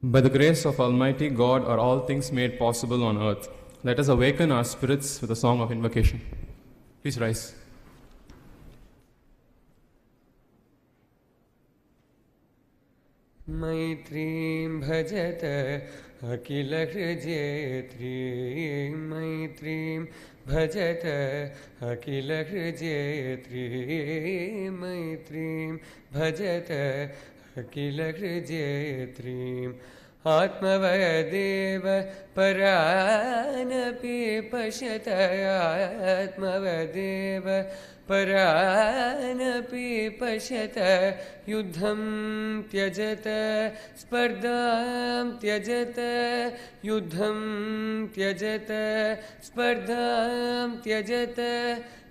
By the grace of Almighty God are all things made possible on earth. Let us awaken our spirits with a song of invocation. Please rise. Maitrim bhajata akila hrijetri. Maitrim bhajata akila hrijetri. Maitrim bhajata akila hrijetri. Atmavadev paranapi pashyata. Atmavadev paranapi pashyata. Yuddham tyajata spardham tyajata. Yuddham tyajata spardham tyajata.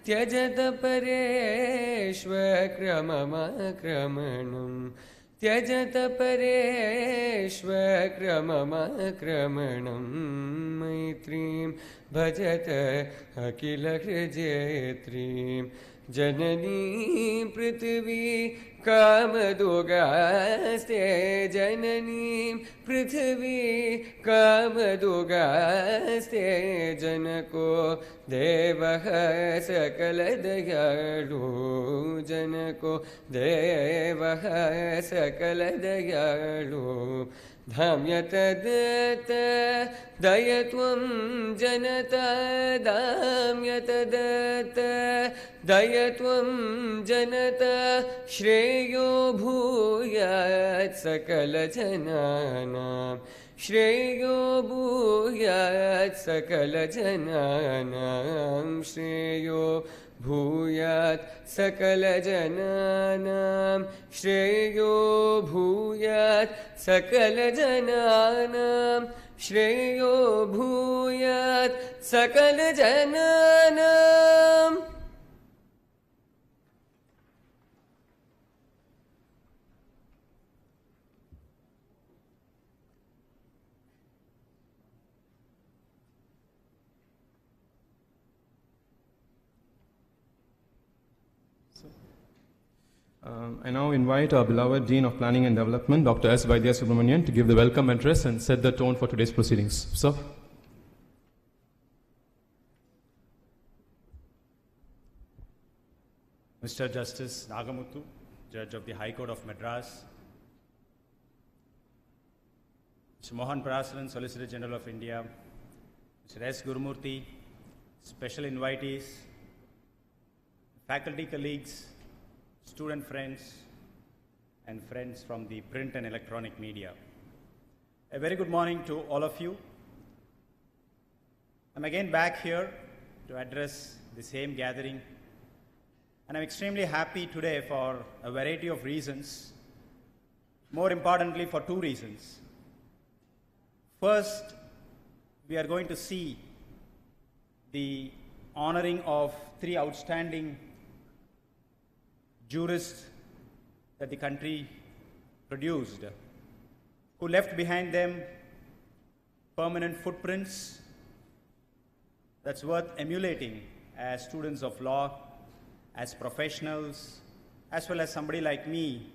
Tyajata pareshva kramamakramanam. Tyajata pareshva kramamakramanam. Maitrim bhajata akila hrijetrim. Janani prithvi kamadogaste. Janani prithvi kamadogaste. Janako devaha sakala dayalu. Janako devaha sakala dayalu. Dhamyata datta dayatvam janata. Dhamyata datta dayatvam janata. Shreyo bhuyat sakala jananam. Shreyo bhuyat sakala jananam. Shreyo bhuyat sakala jananam. Shreyo bhuyat sakala jananam. Shreyo bhuyat sakala jananam. I now invite our beloved Dean of Planning and Development, Dr. S. Subramanian, to give the welcome address and set the tone for today's proceedings. Sir. Mr. Justice Nagamuthu, Judge of the High Court of Madras, Mr. Mohan Parasaran, Solicitor General of India, Mr. S.Gurumurthy, special invitees, faculty colleagues, student friends, and friends from the print and electronic media. A very good morning to all of you. I'm again back here to address the same gathering, and I'm extremely happy today for a variety of reasons, more importantly for two reasons. First, we are going to see the honoring of three outstanding jurists that the country produced, who left behind them permanent footprints that's worth emulating as students of law, as professionals, as well as somebody like me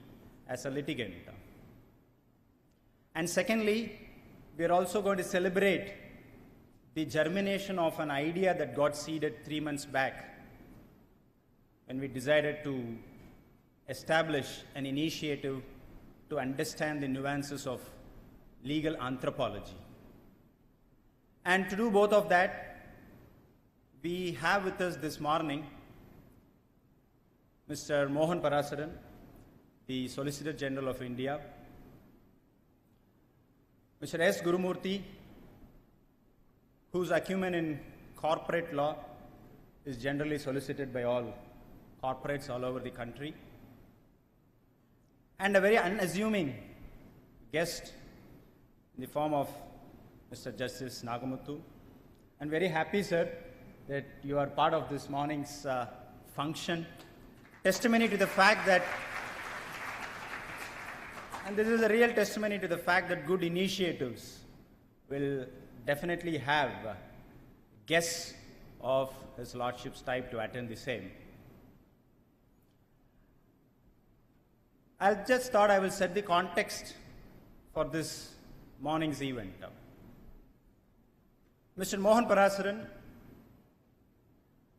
as a litigant. And secondly, we are also going to celebrate the germination of an idea that got seeded 3 months back when we decided to establish an initiative to understand the nuances of legal anthropology. And to do both of that, we have with us this morning Mr. Mohan Parasaran, the Solicitor General of India, Mr. S.Gurumurthy, whose acumen in corporate law is generally solicited by all corporates all over the country, and a very unassuming guest in the form of Mr. Justice Nagamuthu. I'm very happy, sir, that you are part of this morning's function. Testimony to the fact that, and this is a real testimony to the fact that good initiatives will definitely have guests of His Lordship's type to attend the same. I just thought I will set the context for this morning's event. Mr. Mohan Parasaran,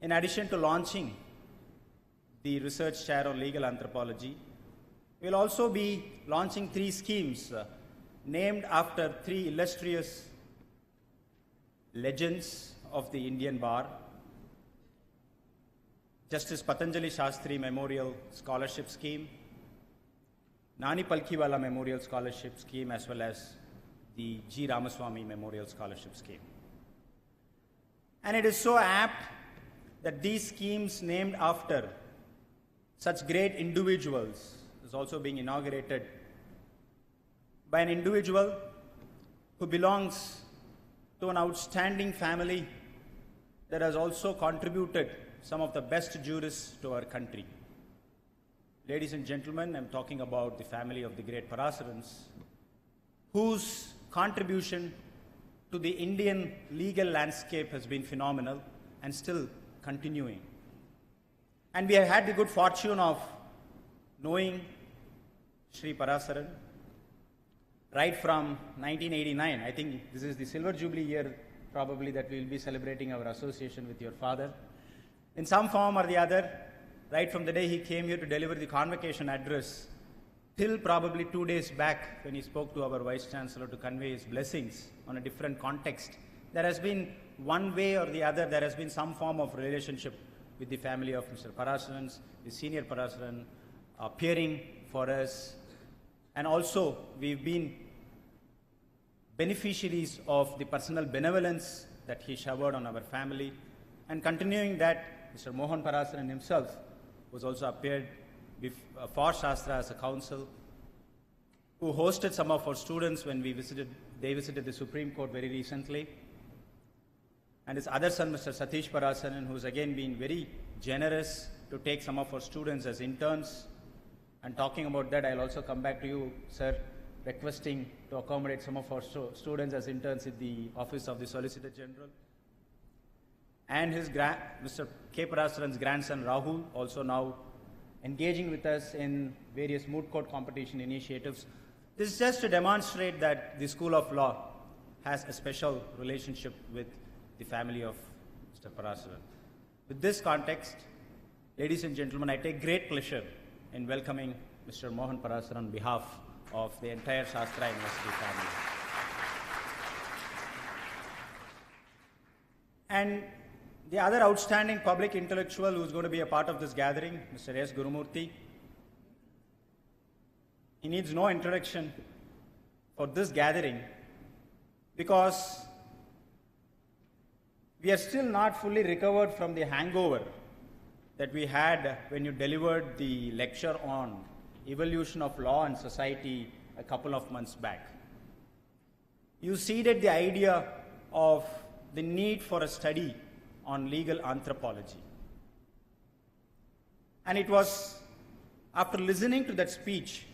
in addition to launching the research chair on legal anthropology, will also be launching 3 schemes named after 3 illustrious legends of the Indian bar: Justice Patanjali Shastri Memorial Scholarship Scheme, Nani Palkiwala Memorial Scholarship Scheme, as well as the G. Ramaswamy Memorial Scholarship Scheme. And it is so apt that these schemes named after such great individuals is also being inaugurated by an individual who belongs to an outstanding family that has also contributed some of the best jurists to our country. Ladies and gentlemen, I'm talking about the family of the great Parasarans, whose contribution to the Indian legal landscape has been phenomenal and still continuing. And we have had the good fortune of knowing Shri Parasaran right from 1989. I think this is the silver jubilee year probably that we will be celebrating our association with your father. In some form or the other, right from the day he came here to deliver the convocation address till probably 2 days back when he spoke to our Vice Chancellor to convey his blessings on a different context, there has been one way or the other, there has been some form of relationship with the family of Mr. Parasaran, the senior Parasaran, appearing for us. And also, we've been beneficiaries of the personal benevolence that he showered on our family. And continuing that, Mr. Mohan Parasaran himself was also appeared for SASTRA as a counsel, who hosted some of our students when they visited the Supreme Court very recently. And his other son, Mr. Satish Parasaran, who's again been very generous to take some of our students as interns. And talking about that, I'll also come back to you, sir, requesting to accommodate some of our students as interns in the office of the Solicitor General. And his Mr. K. Parasaran's grandson, Rahul, also now engaging with us in various moot court competition initiatives. This is just to demonstrate that the School of Law has a special relationship with the family of Mr. Parasaran. With this context, ladies and gentlemen, I take great pleasure in welcoming Mr. Mohan Parasaran on behalf of the entire SASTRA University family. And the other outstanding public intellectual who is going to be a part of this gathering, Mr. S.Gurumurthy. He needs no introduction for this gathering because we are still not fully recovered from the hangover that we had when you delivered the lecture on evolution of law and society a couple of months back. You seeded the idea of the need for a study on legal anthropology. And it was after listening to that speech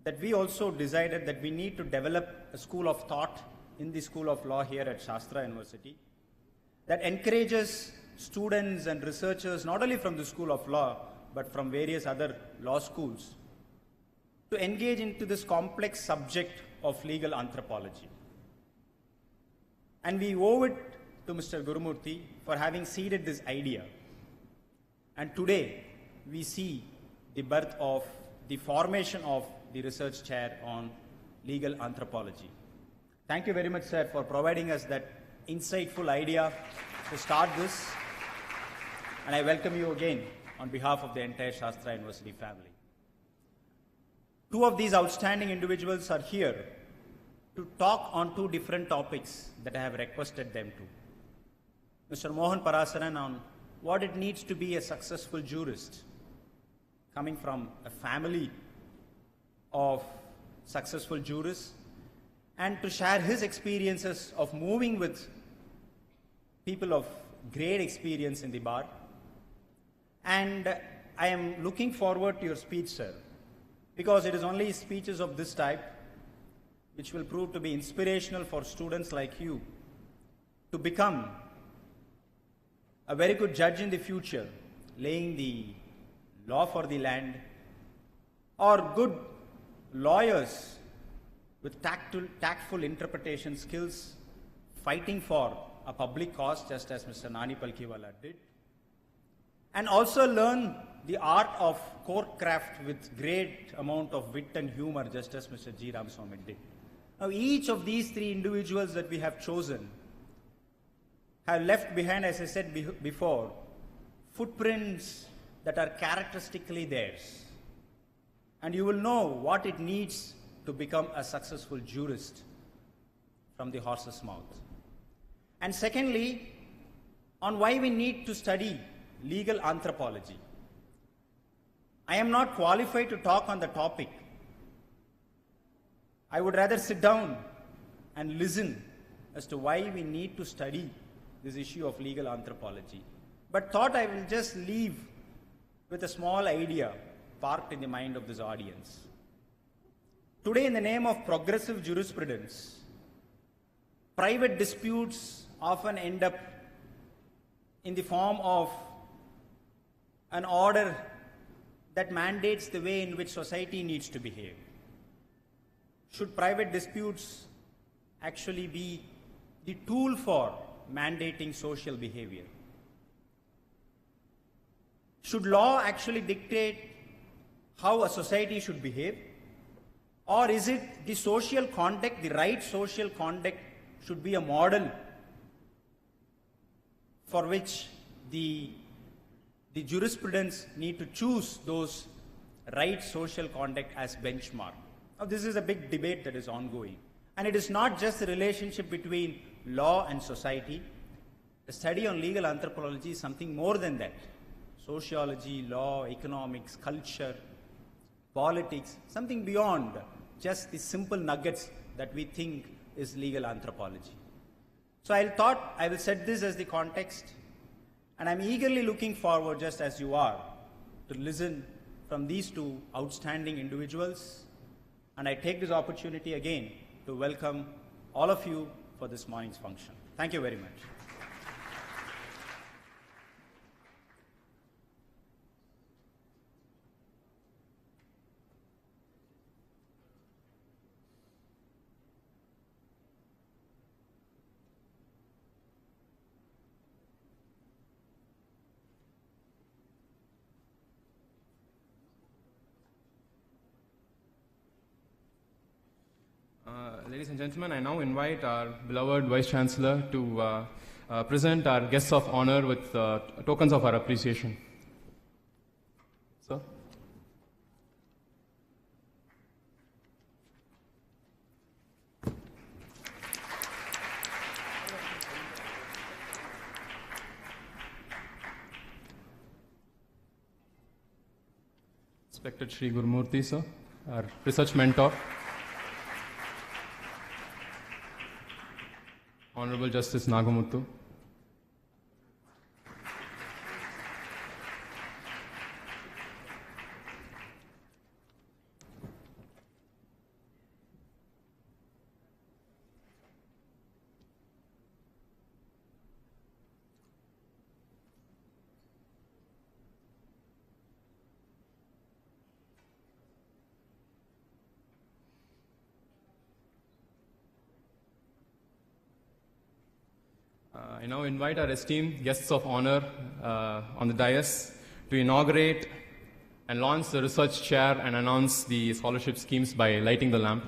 that we also decided that we need to develop a school of thought in the School of Law here at SASTRA University that encourages students and researchers, not only from the School of Law, but from various other law schools, to engage into this complex subject of legal anthropology. And we owe it to Mr. Gurumurthy for having seeded this idea. And today, we see the birth of the formation of the research chair on legal anthropology. Thank you very much, sir, for providing us that insightful idea to start this. And I welcome you again on behalf of the entire SASTRA University family. Two of these outstanding individuals are here to talk on 2 different topics that I have requested them to. Mr. Mohan Parasaran on what it needs to be a successful jurist, coming from a family of successful jurists, and to share his experiences of moving with people of great experience in the bar. And I am looking forward to your speech, sir, because it is only speeches of this type which will prove to be inspirational for students like you to become a very good judge in the future, laying the law for the land, or good lawyers with tactful interpretation skills, fighting for a public cause, just as Mr. Nani Palkiwala did, and also learn the art of court craft with great amount of wit and humor, just as Mr. G. Ramaswamy did. Now, each of these three individuals that we have chosen have left behind, as I said before, footprints that are characteristically theirs. And you will know what it needs to become a successful jurist from the horse's mouth. And secondly, on why we need to study legal anthropology. I am not qualified to talk on the topic. I would rather sit down and listen as to why we need to study this issue of legal anthropology. But thought I will just leave with a small idea parked in the mind of this audience. Today, in the name of progressive jurisprudence, private disputes often end up in the form of an order that mandates the way in which society needs to behave. Should private disputes actually be the tool for mandating social behavior? Should law actually dictate how a society should behave? Or is it the social conduct, the right social conduct should be a model for which the jurisprudence need to choose those right social conduct as benchmark? Now, this is a big debate that is ongoing. And it is not just the relationship between law and society. The study on legal anthropology is something more than that. Sociology, law, economics, culture, politics, something beyond just the simple nuggets that we think is legal anthropology. So I thought I will set this as the context, and I'm eagerly looking forward, just as you are, to listen from these two outstanding individuals. And I take this opportunity again to welcome all of you for this morning's function. Thank you very much. Ladies and gentlemen, I now invite our beloved Vice Chancellor to present our guests of honor with tokens of our appreciation. Sir? Respected Shri S.Gurumurthy, sir, our research mentor. Honorable Justice Nagamuthu, I now invite our esteemed guests of honor on the dais to inaugurate and launch the research chair and announce the scholarship schemes by lighting the lamp.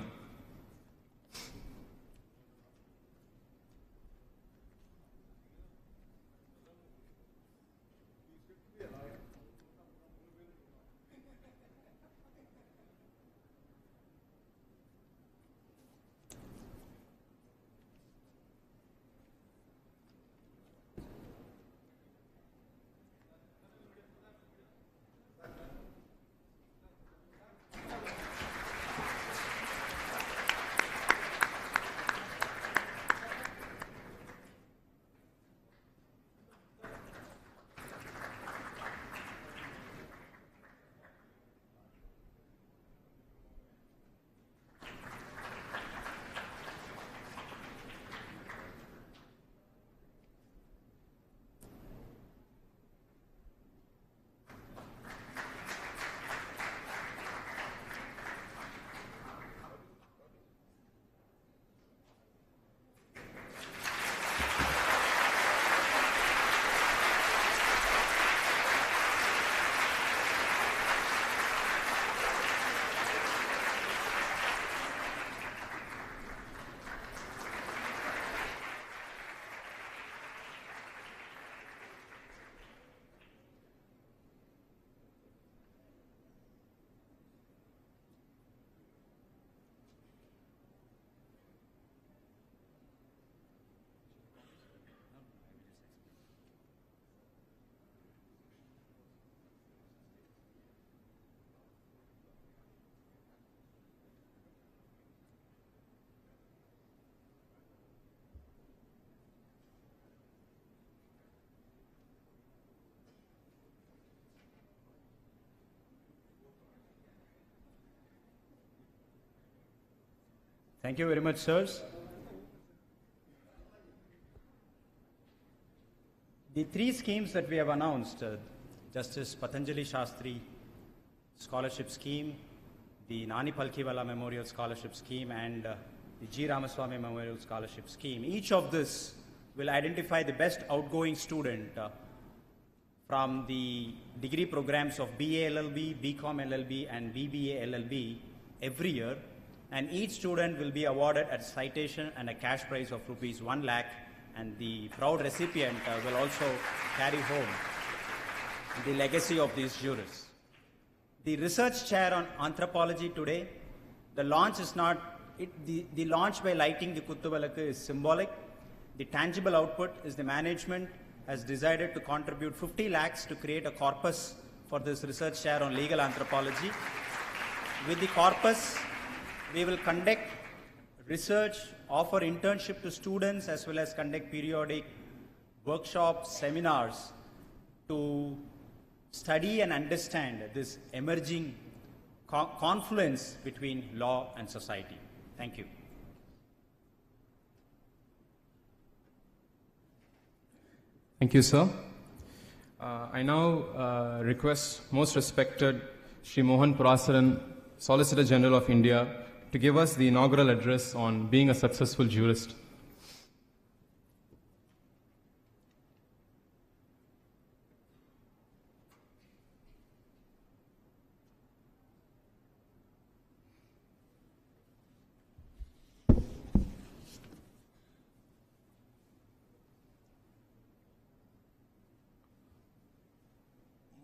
Thank you very much, sirs. The three schemes that we have announced, Justice Patanjali Shastri Scholarship Scheme, the Nani Palkiwala Memorial Scholarship Scheme, and the G. Ramaswamy Memorial Scholarship Scheme, each of this will identify the best outgoing student from the degree programs of BA LLB, BCom LLB, and BBA LLB every year, and each student will be awarded a citation and a cash prize of rupees 1 lakh, and the proud recipient will also carry home the legacy of these jurists. The research chair on anthropology today, the launch is not, the launch by lighting the Kuttuvalakku is symbolic. The tangible output is the management has decided to contribute 50 lakhs to create a corpus for this research chair on legal anthropology. With the corpus, we will conduct research, offer internship to students, as well as conduct periodic workshops, seminars to study and understand this emerging confluence between law and society. Thank you. Thank you, sir. I now request most respected Shri Mohan Parasaran, Solicitor General of India, to give us the inaugural address on being a successful jurist.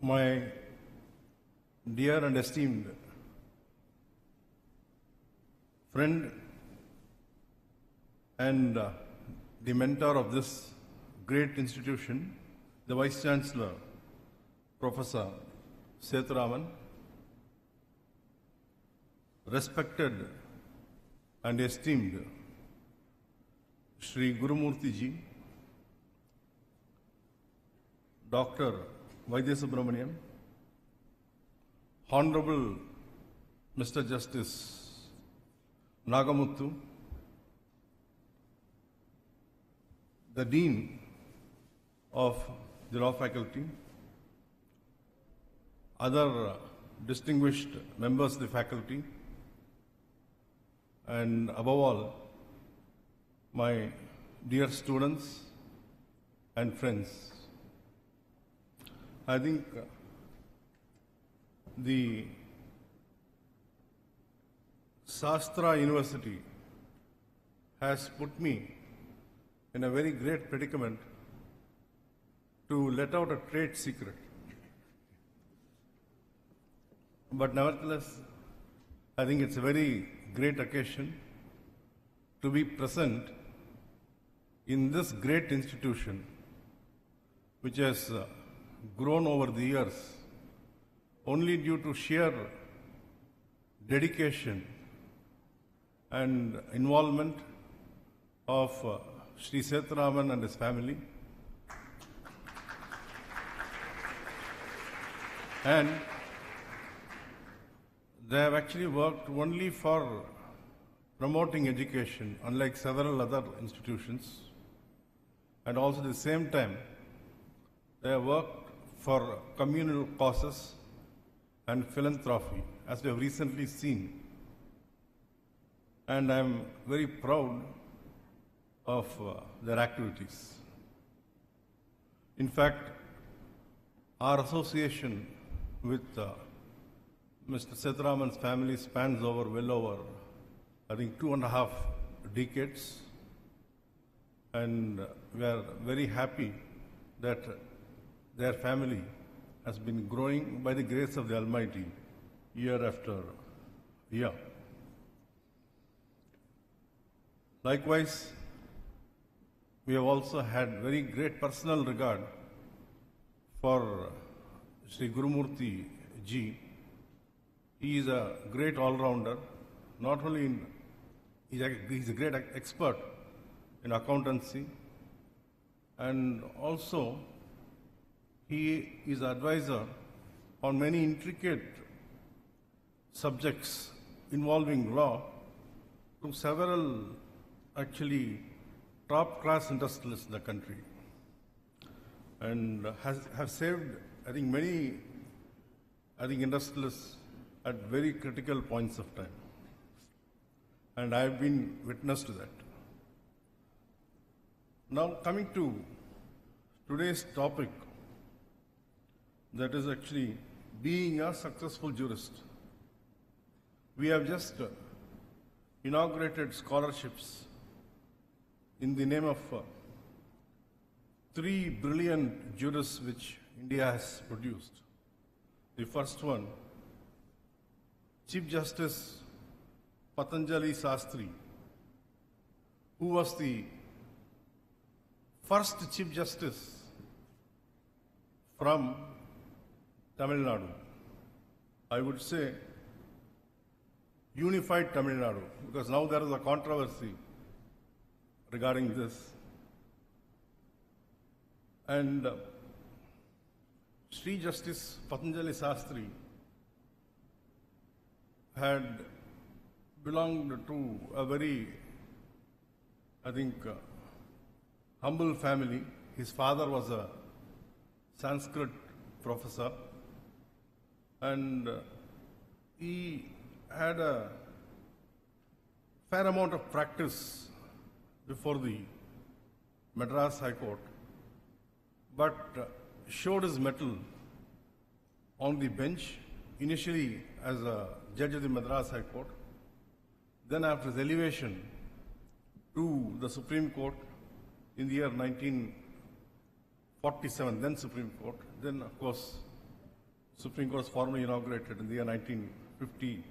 My dear and esteemed friend and the mentor of this great institution, the Vice Chancellor, Professor Sethuraman, respected and esteemed Shri S.Gurumurthy ji, Dr. Vaidya Subramaniam, Honorable Mr. Justice Nagamuthu, the Dean of the Law Faculty, other distinguished members of the faculty, and above all, my dear students and friends. I think the SASTRA University has put me in a very great predicament to let out a trade secret. But nevertheless, I think it's a very great occasion to be present in this great institution, which has grown over the years only due to sheer dedication and involvement of Shri Sethuraman and his family. And they have actually worked only for promoting education, unlike several other institutions. And also at the same time, they have worked for communal causes and philanthropy, as we have recently seen. And I am very proud of their activities. In fact, our association with Mr. Sethuraman's family spans over well over, I think, 2.5 decades. And we are very happy that their family has been growing by the grace of the Almighty year after year. Likewise, we have also had very great personal regard for Shri Gurumurthy ji. He is a great all-rounder, not only in, he's a great expert in accountancy, and also he is advisor on many intricate subjects involving law, to several actually top-class industrialists in the country and have saved, I think, many, industrialists at very critical points of time. And I have been witness to that. Now coming to today's topic, that is actually being a successful jurist. We have just inaugurated scholarships in the name of 3 brilliant jurists which India has produced. The first one, Chief Justice Patanjali Sastri, who was the first Chief Justice from Tamil Nadu. I would say unified Tamil Nadu, because now there is a controversy regarding this. And Shri Justice Patanjali Sastri had belonged to a very, humble family. His father was a Sanskrit professor, and he had a fair amount of practice before the Madras High Court, but showed his mettle on the bench, initially as a judge of the Madras High Court, then after his elevation to the Supreme Court in the year 1947, then Supreme Court, then of course Supreme Court was formally inaugurated in the year 1950,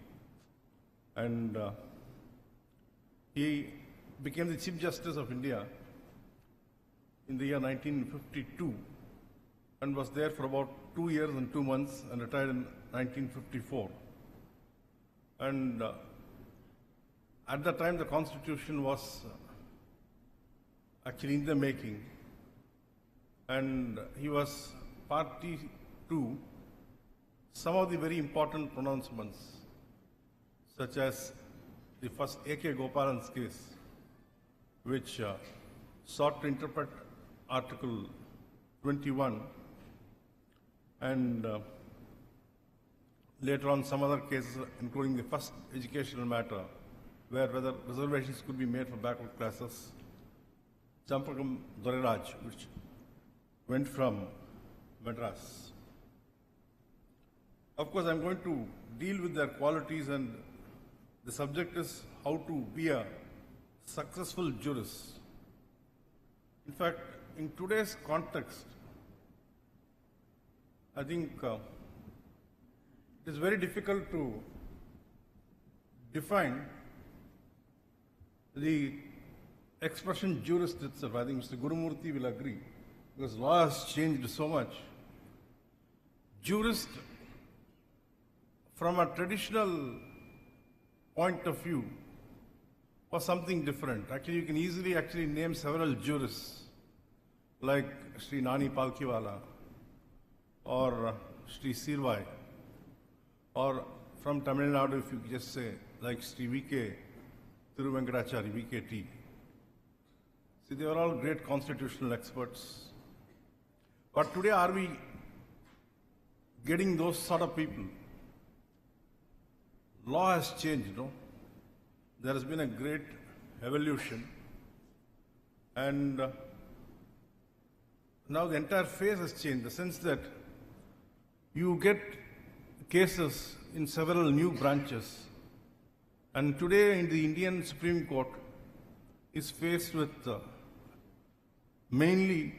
and he became the Chief Justice of India in the year 1952 and was there for about 2 years and 2 months and retired in 1954. And at that time the Constitution was actually in the making, and he was party to some of the very important pronouncements, such as the first A.K. Gopalan's case, which sought to interpret Article 21, and later on some other cases, including the first educational matter, whether reservations could be made for backward classes, Champakam Doreraj, which went from Madras. Of course, I'm going to deal with their qualities, and the subject is how to be a successful jurist. In fact, in today's context, I think it is very difficult to define the expression jurist itself. I think Mr. Gurumurthy will agree, because law has changed so much. Jurist, from a traditional point of view, was something different. Actually, you can easily name several jurists, like Sri Nani Palkiwala, or Sri Sirvai, or from Tamil Nadu, if you just say, like Sri V.K. Thiruvenkadachari, V.K.T. See, they were all great constitutional experts. But today, are we getting those sort of people? Law has changed, no? There has been a great evolution, and now the entire phase has changed, in the sense that you get cases in several new branches, and today in the Indian Supreme Court is faced with mainly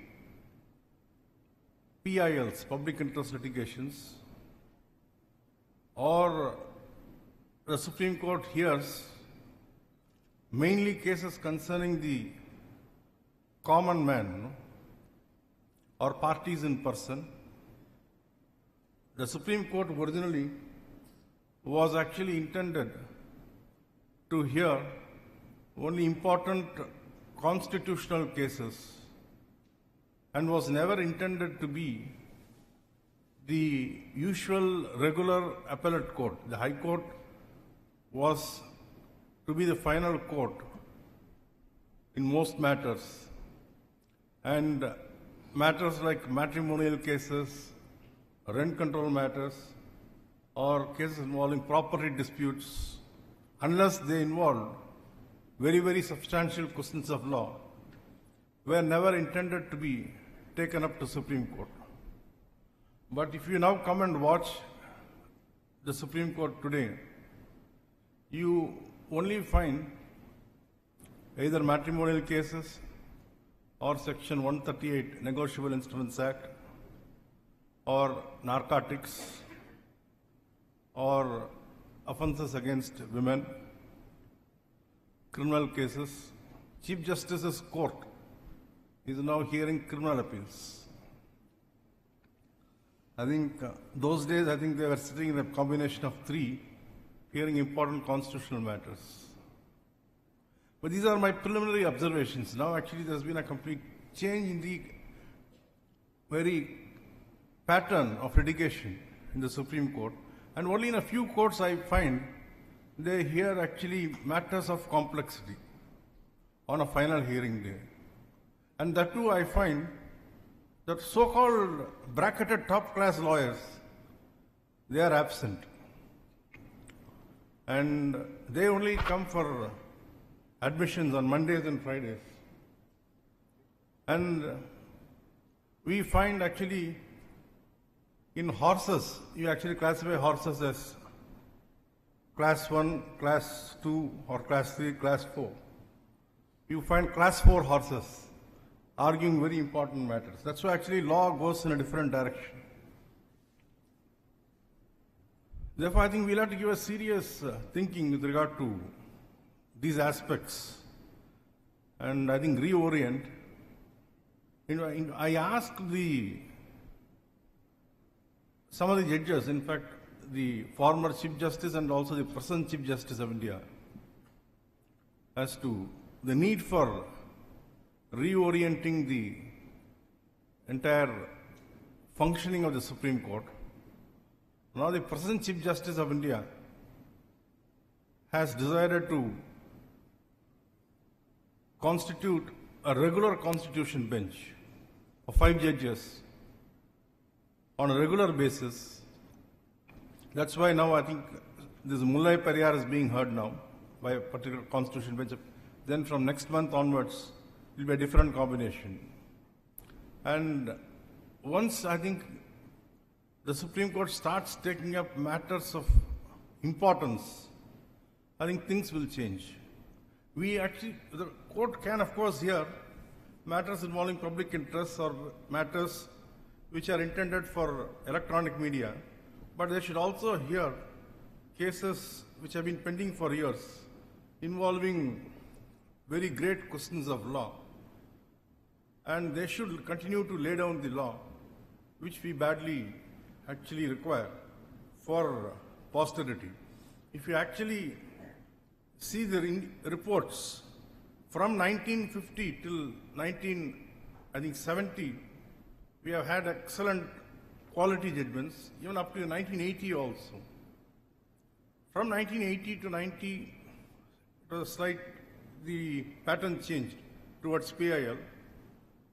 PILs, public interest litigations, or the Supreme Court hears mainly cases concerning the common man, no? Or parties in person. The Supreme Court originally was actually intended to hear only important constitutional cases and was never intended to be the usual regular appellate court. The High Court was to be the final court in most matters. And matters like matrimonial cases, rent control matters, or cases involving property disputes, unless they involve very, very substantial questions of law, were never intended to be taken up to Supreme Court. But if you now come and watch the Supreme Court today, you only find either matrimonial cases or Section 138 Negotiable Instruments Act, or narcotics, or offences against women, criminal cases. Chief Justice's court is now hearing criminal appeals. I think those days, I think they were sitting in a combination of three, hearing important constitutional matters. But these are my preliminary observations. Now actually there's been a complete change in the very pattern of litigation in the Supreme Court. And only in a few courts I find they hear actually matters of complexity on a final hearing day. And that too I find that so-called bracketed top-class lawyers, they are absent. And they only come for admissions on Mondays and Fridays. And we find actually in horses, you actually classify horses as class 1, class 2, or class 3, class 4. You find class 4 horses arguing very important matters. That's why actually law goes in a different direction. Therefore, I think we'll have to give a serious thinking with regard to these aspects, and I think reorient. I asked some of the judges, in fact, the former Chief Justice and also the present Chief Justice of India, as to the need for reorienting the entire functioning of the Supreme Court. Now the present Chief Justice of India has decided to constitute a regular constitution bench of 5 judges on a regular basis. That's why now I think this Mullai Periyar is being heard now by a particular constitution bench. Then from next month onwards, it will be a different combination. And once I think the Supreme Court starts taking up matters of importance, I think things will change. The court can of course hear matters involving public interests or matters which are intended for electronic media, but they should also hear cases which have been pending for years involving very great questions of law. And they should continue to lay down the law, which we badly actually require for posterity. If you actually see the reports from 1950 till 1970, we have had excellent quality judgments, even up to 1980 also. From 1980 to 90, it was the pattern changed towards PIL.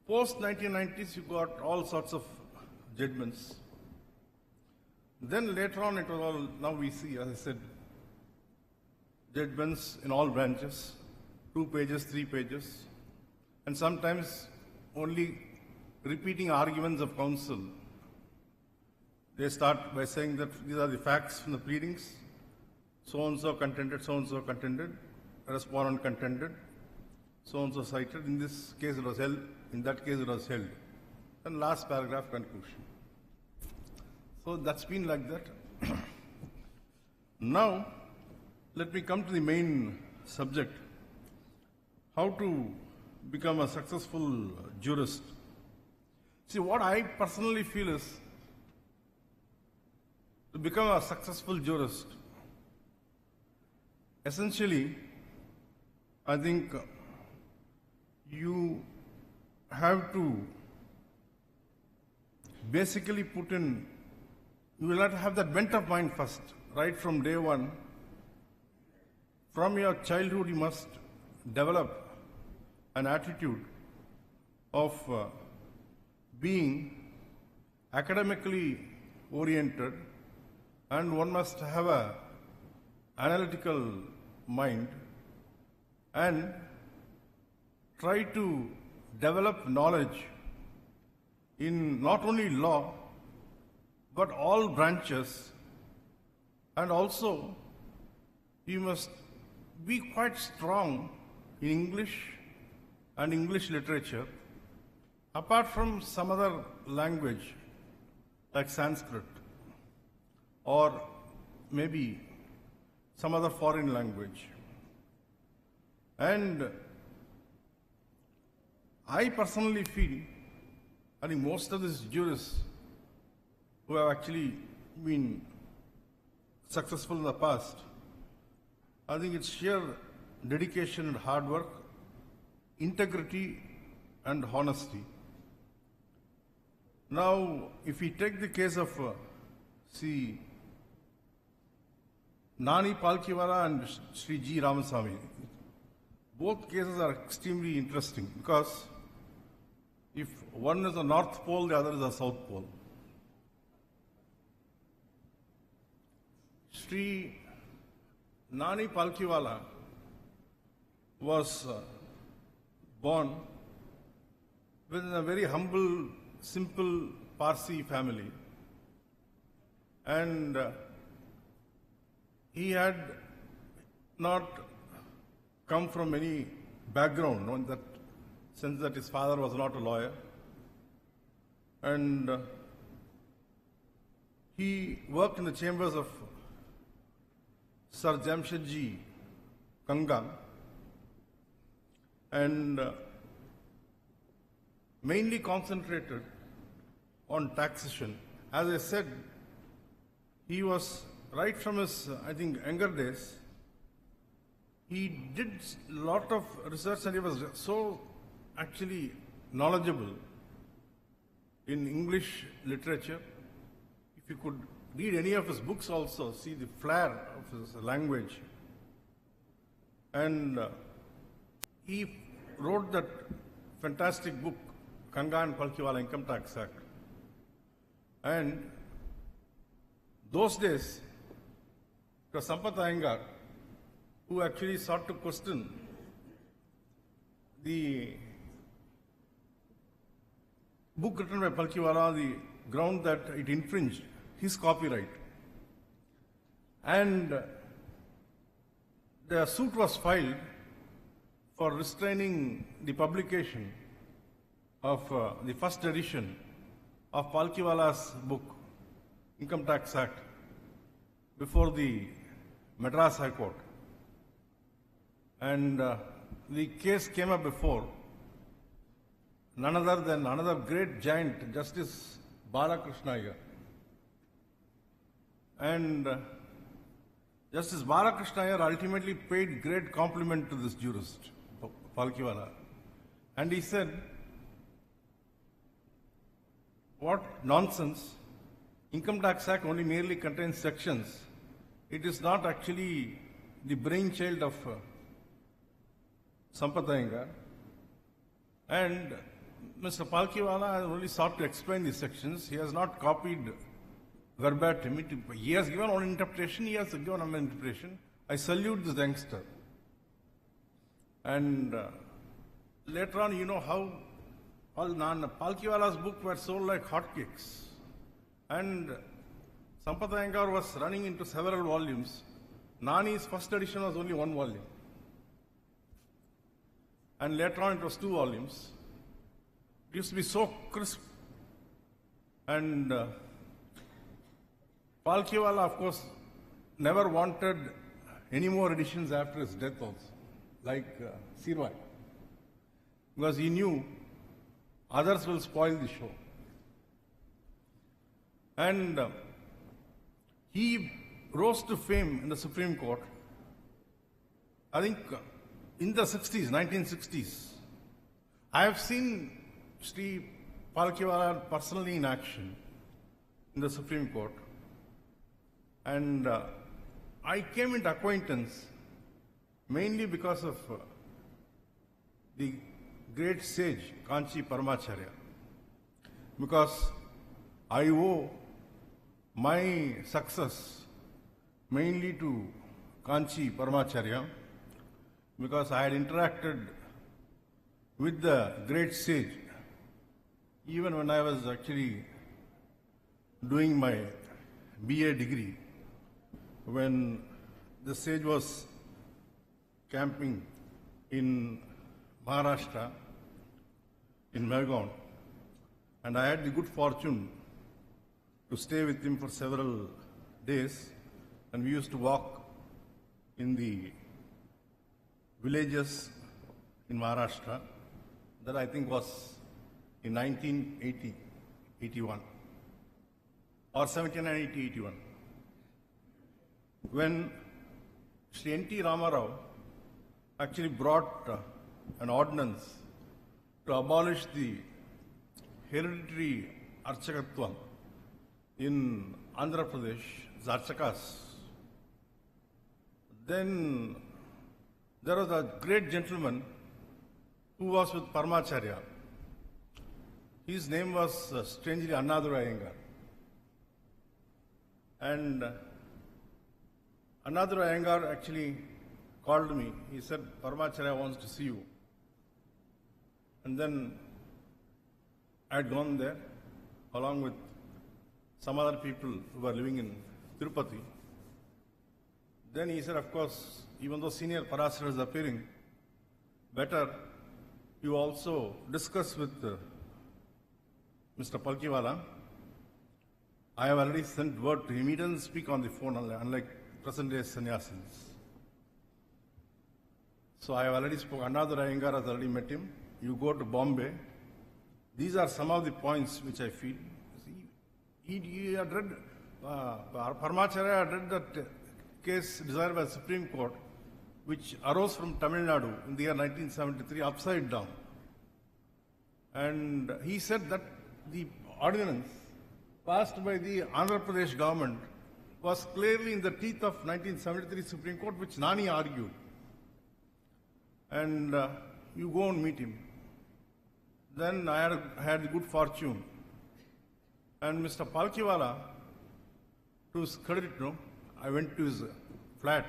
Post 1990s, you got all sorts of judgments. Then later on, it was all, now we see, as I said, judgments in all branches, 2 pages, 3 pages, and sometimes only repeating arguments of counsel. They start by saying that these are the facts from the pleadings, so-and-so contended, respondent contended, so-and-so cited, in this case it was held, in that case it was held. And last paragraph, conclusion. So that's been like that. Now, let me come to the main subject, how to become a successful jurist. See, what I personally feel is, to become a successful jurist, essentially, I think you have to basically you will have to have that bent of mind first, right from day one, from your childhood you must develop an attitude of being academically oriented, and one must have a analytical mind and try to develop knowledge in not only law but all branches, and also you must be quite strong in English and English literature, apart from some other language like Sanskrit or maybe some other foreign language. And I personally feel, I think most of these jurists who have actually been successful in the past, I think it's sheer dedication and hard work, integrity and honesty. Now, if we take the case of Nani Palkiwala and Shri G. Ramasamy, both cases are extremely interesting because if one is the North Pole, the other is the South Pole. Shri Nani Palkiwala was born within a very humble, simple Parsi family, and he had not come from any background, in that sense that his father was not a lawyer, and he worked in the chambers of Sir Jamshedji Kangan, and mainly concentrated on taxation. As I said, he was, right from his, I think, younger days, he did a lot of research and he was so actually knowledgeable in English literature. If you could read any of his books also, see the flair of his language. And he wrote that fantastic book, Kanga and Palkiwala Income Tax Act. And those days, it was Sampath Iyengar who actually sought to question the book written by Palkiwala on the ground that it infringed his copyright. And the suit was filed for restraining the publication of the first edition of Palkiwala's book, Income Tax Act, before the Madras High Court. And the case came up before none other than another great giant, Justice Balakrishna Iyer. And Justice Balakrishna Iyer ultimately paid great compliment to this jurist, Palkiwala. And he said, what nonsense, Income Tax Act only merely contains sections. It is not actually the brainchild of Sampath Iyengar. And Mr. Palkiwala has only sought to explain these sections. He has not copied verbatim. He has given one interpretation, he has given another interpretation. I salute this youngster. And later on, you know how all Palkiwala's book were sold like hotcakes. And Sampath Iyengar was running into several volumes. Nani's first edition was only one volume. And later on it was 2 volumes. It used to be so crisp. And Palkiwala, of course, never wanted any more editions after his death also, like Sirwai. Because he knew others will spoil the show. And he rose to fame in the Supreme Court, I think in the 60s, 1960s. I have seen Shri Palkiwala personally in action in the Supreme Court. And I came into acquaintance mainly because of the great sage Kanchi Paramacharya. Because I owe my success mainly to Kanchi Paramacharya, because I had interacted with the great sage even when I was actually doing my BA degree, when the sage was camping in Maharashtra, in Melgaon, and I had the good fortune to stay with him for several days, and we used to walk in the villages in Maharashtra. That I think was in 1980, 81, or 79, 80, 81, when Shri N.T. Ramarao actually brought an ordinance to abolish the hereditary Archakatvam in Andhra Pradesh, the Archakas. Then there was a great gentleman who was with Paramacharya. His name was strangely Annadura Iyengar. And Annadura Iyengar actually called me. He said, Paramacharya wants to see you. And then I had gone there along with some other people who were living in Tirupati. Then he said, of course, even though Senior Parasaran is appearing, better you also discuss with Mr. Palkiwala. I have already sent word to him. He doesn't speak on the phone, unlike present-day sannyasis. So I have already spoken. Annadura Iyengar has already met him. You go to Bombay. These are some of the points which I feel. He had read, Paramacharya had read that case decided by the Supreme Court, which arose from Tamil Nadu in the year 1973, upside down. And he said that the ordinance passed by the Andhra Pradesh government was clearly in the teeth of 1973 Supreme Court, which Nani argued. And you go and meet him. Then I had the good fortune. And Mr. Palkiwala, to his credit, I went to his flat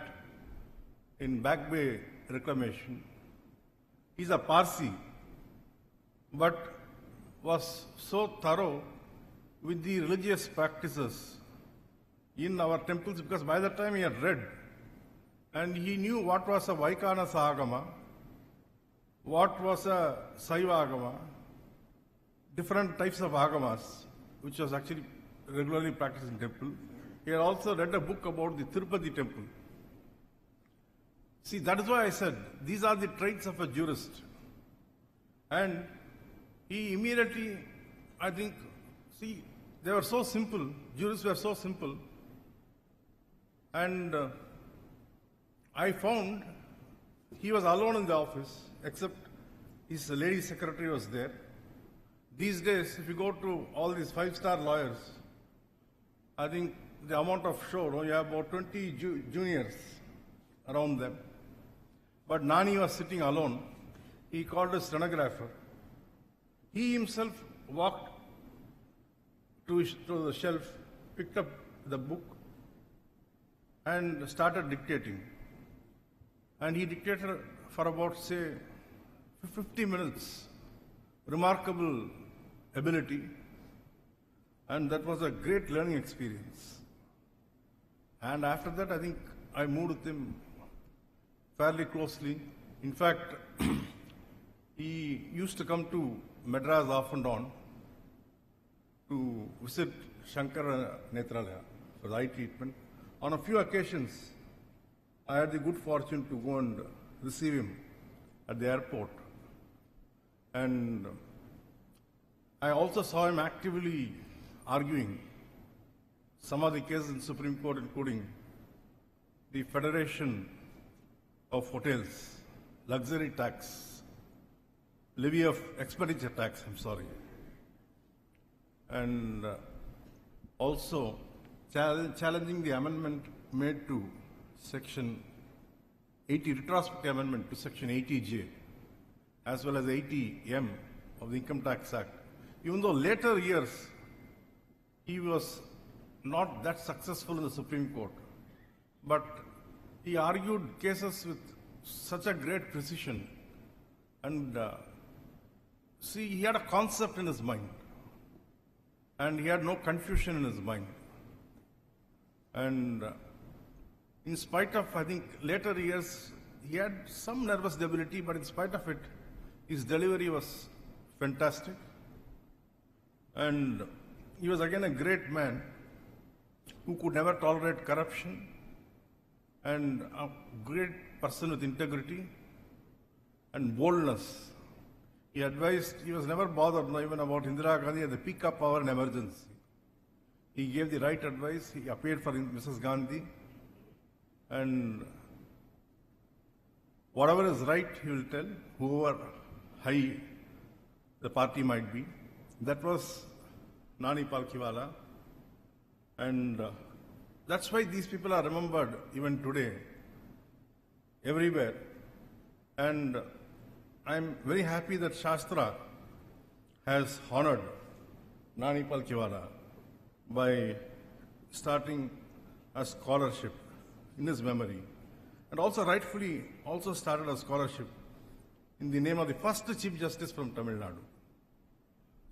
in Back Bay Reclamation. He's a Parsi, but was so thorough with the religious practices in our temples, because by the time he had read, and he knew what was a Vaikanasa Agama, what was a Saiva Agama, different types of Agamas, which was actually regularly practiced in temple. He had also read a book about the Tirupati temple. See, that is why I said, these are the traits of a jurist. And he immediately, I think, see, they were so simple, jurists were so simple. And I found he was alone in the office, except his lady secretary was there. These days, if you go to all these five-star lawyers, I think the amount of show, you have about 20 juniors around them. But Nani was sitting alone. He called a stenographer. He himself walked to the shelf, picked up the book, and started dictating. And he dictated for about, say, 50 minutes. Remarkable ability. And that was a great learning experience. And after that, I think I moved with him fairly closely. In fact, he used to come to Madras off and on to visit Shankara Netralaya for the eye treatment. On a few occasions, I had the good fortune to go and receive him at the airport. And I also saw him actively arguing some of the cases in Supreme Court, including the Federation of Hotels, luxury tax, levy of expenditure tax, and also challenging the amendment made to Section 80 retrospective amendment to section 80J as well as 80M of the Income Tax Act. Even though later years he was not that successful in the Supreme Court, but he argued cases with such a great precision and he had a concept in his mind and he had no confusion in his mind. And in spite of, I think, later years, he had some nervous debility, but in spite of it, his delivery was fantastic. And he was again a great man who could never tolerate corruption and a great person with integrity and boldness. He was never bothered even about Indira Gandhi at the peak of power and emergency. He gave the right advice. He appeared for Mrs. Gandhi. And whatever is right, he will tell, whoever high the party might be. That was Nani Palkhiwala. And that's why these people are remembered even today, everywhere. And I'm very happy that SASTRA has honored Nani Palkhiwala by starting a scholarship in his memory, and also rightfully also started a scholarship in the name of the first Chief Justice from Tamil Nadu,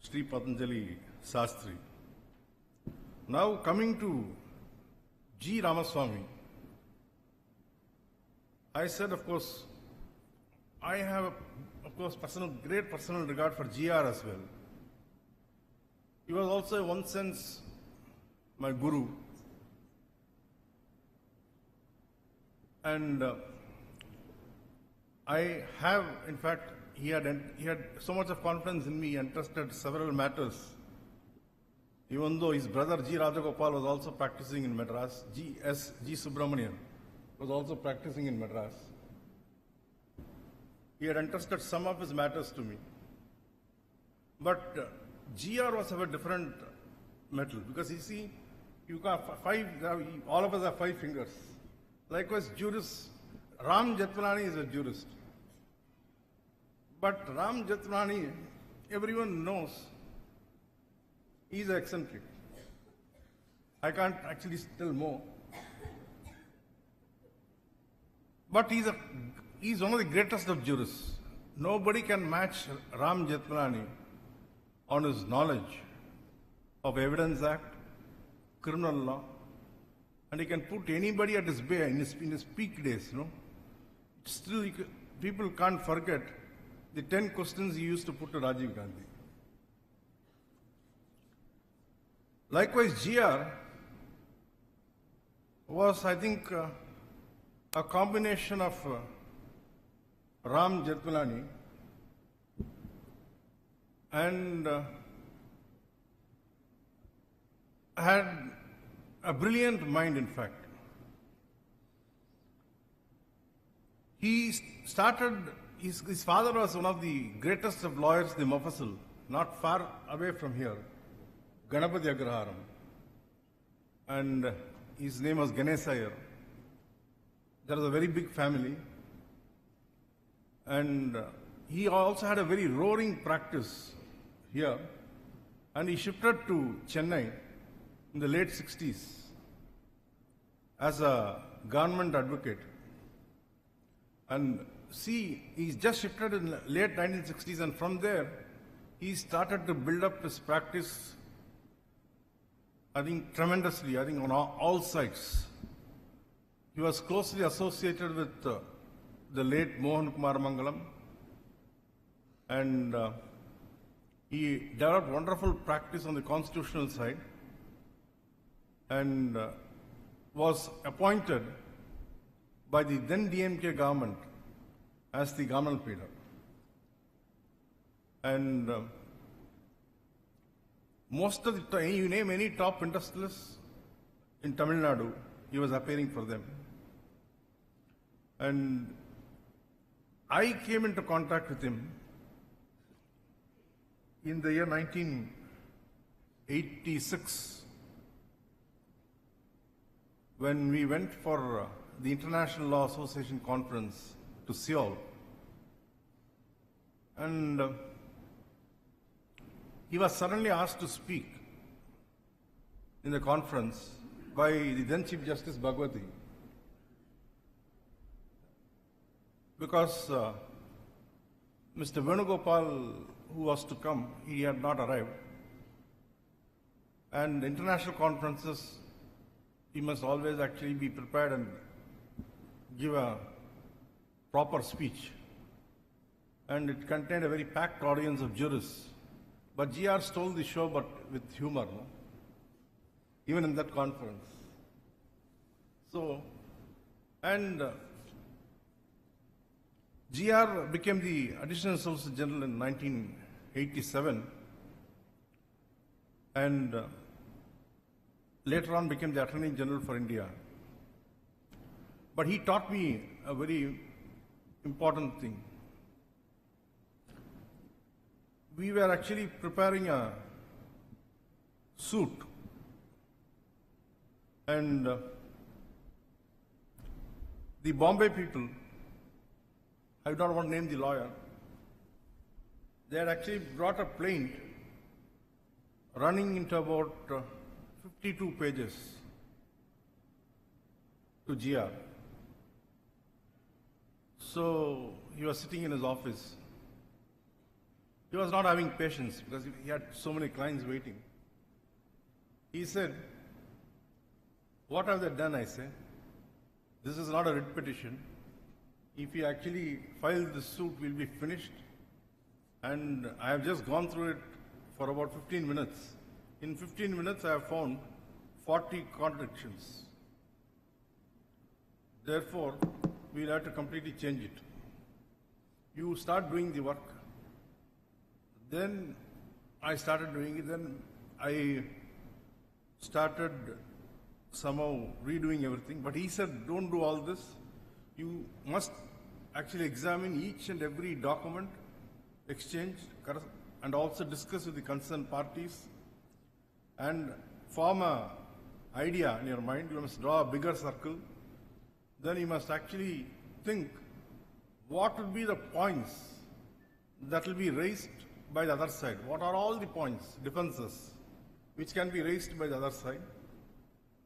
Sri Patanjali Sastri. Now coming to G. Ramaswamy, I said, of course, I have, of course, great personal regard for GR as well. He was also, in one sense, my guru. And I have, in fact, he had so much of confidence in me, he entrusted several matters. Even though his brother G. Rajagopal was also practicing in Madras, G. Subramanian was also practicing in Madras. He had entrusted some of his matters to me. But GR was of a different metal, because you see, you got all of us have 5 fingers. Likewise, jurists, Ram Jethmalani is a jurist. But Ram Jethmalani, everyone knows, he's eccentric. I can't actually tell more. But he's one of the greatest of jurists. Nobody can match Ram Jethmalani on his knowledge of Evidence Act, criminal law, and he can put anybody at his bay in his peak days, Still, people can't forget the 10 questions he used to put to Rajiv Gandhi. Likewise, GR was, I think, a combination of Ram Jethmalani and had a brilliant mind, in fact. He started, his father was one of the greatest of lawyers, the Mufassil, not far away from here, Ganapati Agraharam. And his name was Ganesh Iyer. There was a very big family. And he also had a very roaring practice here. And he shifted to Chennai in the late 60s as a government advocate. And he's just shifted in the late 1960s, and from there, he started to build up his practice, I think, tremendously, on all sides. He was closely associated with the late Mohan Parasaran, and he developed wonderful practice on the constitutional side, and was appointed by the then DMK government as the government leader. And most of the time, you name any top industrialists in Tamil Nadu, he was appearing for them. And I came into contact with him in the year 1986, when we went for the International Law Association Conference to Seoul. And he was suddenly asked to speak in the conference by the then Chief Justice Bhagwati, because Mr. Venugopal, who was to come, he had not arrived. And international conferences, he must always actually be prepared and give a proper speech. And it contained a very packed audience of jurists. But GR stole the show, but with humor, no? Even in that conference. So, and GR became the Additional Solicitor General in 1987, and later on became the Attorney General for India. But he taught me a very important thing. We were actually preparing a suit, and the Bombay people, I don't want to name the lawyer, they had actually brought a plaint running into about 52 pages to GR. So he was sitting in his office. He was not having patience because he had so many clients waiting. He said, "What have they done?" I say. "This is not a writ petition. If you actually file this suit, we'll be finished. And I have just gone through it for about 15 minutes. In 15 minutes, I have found 40 contradictions. Therefore, we'll have to completely change it. You start doing the work." Then I started doing it. Then I started somehow redoing everything. But he said, "Don't do all this. You must actually examine each and every document, exchange, and also discuss with the concerned parties and form an idea in your mind. You must draw a bigger circle. Then you must actually think what will be the points that will be raised by the other side. What are all the points, defenses, which can be raised by the other side?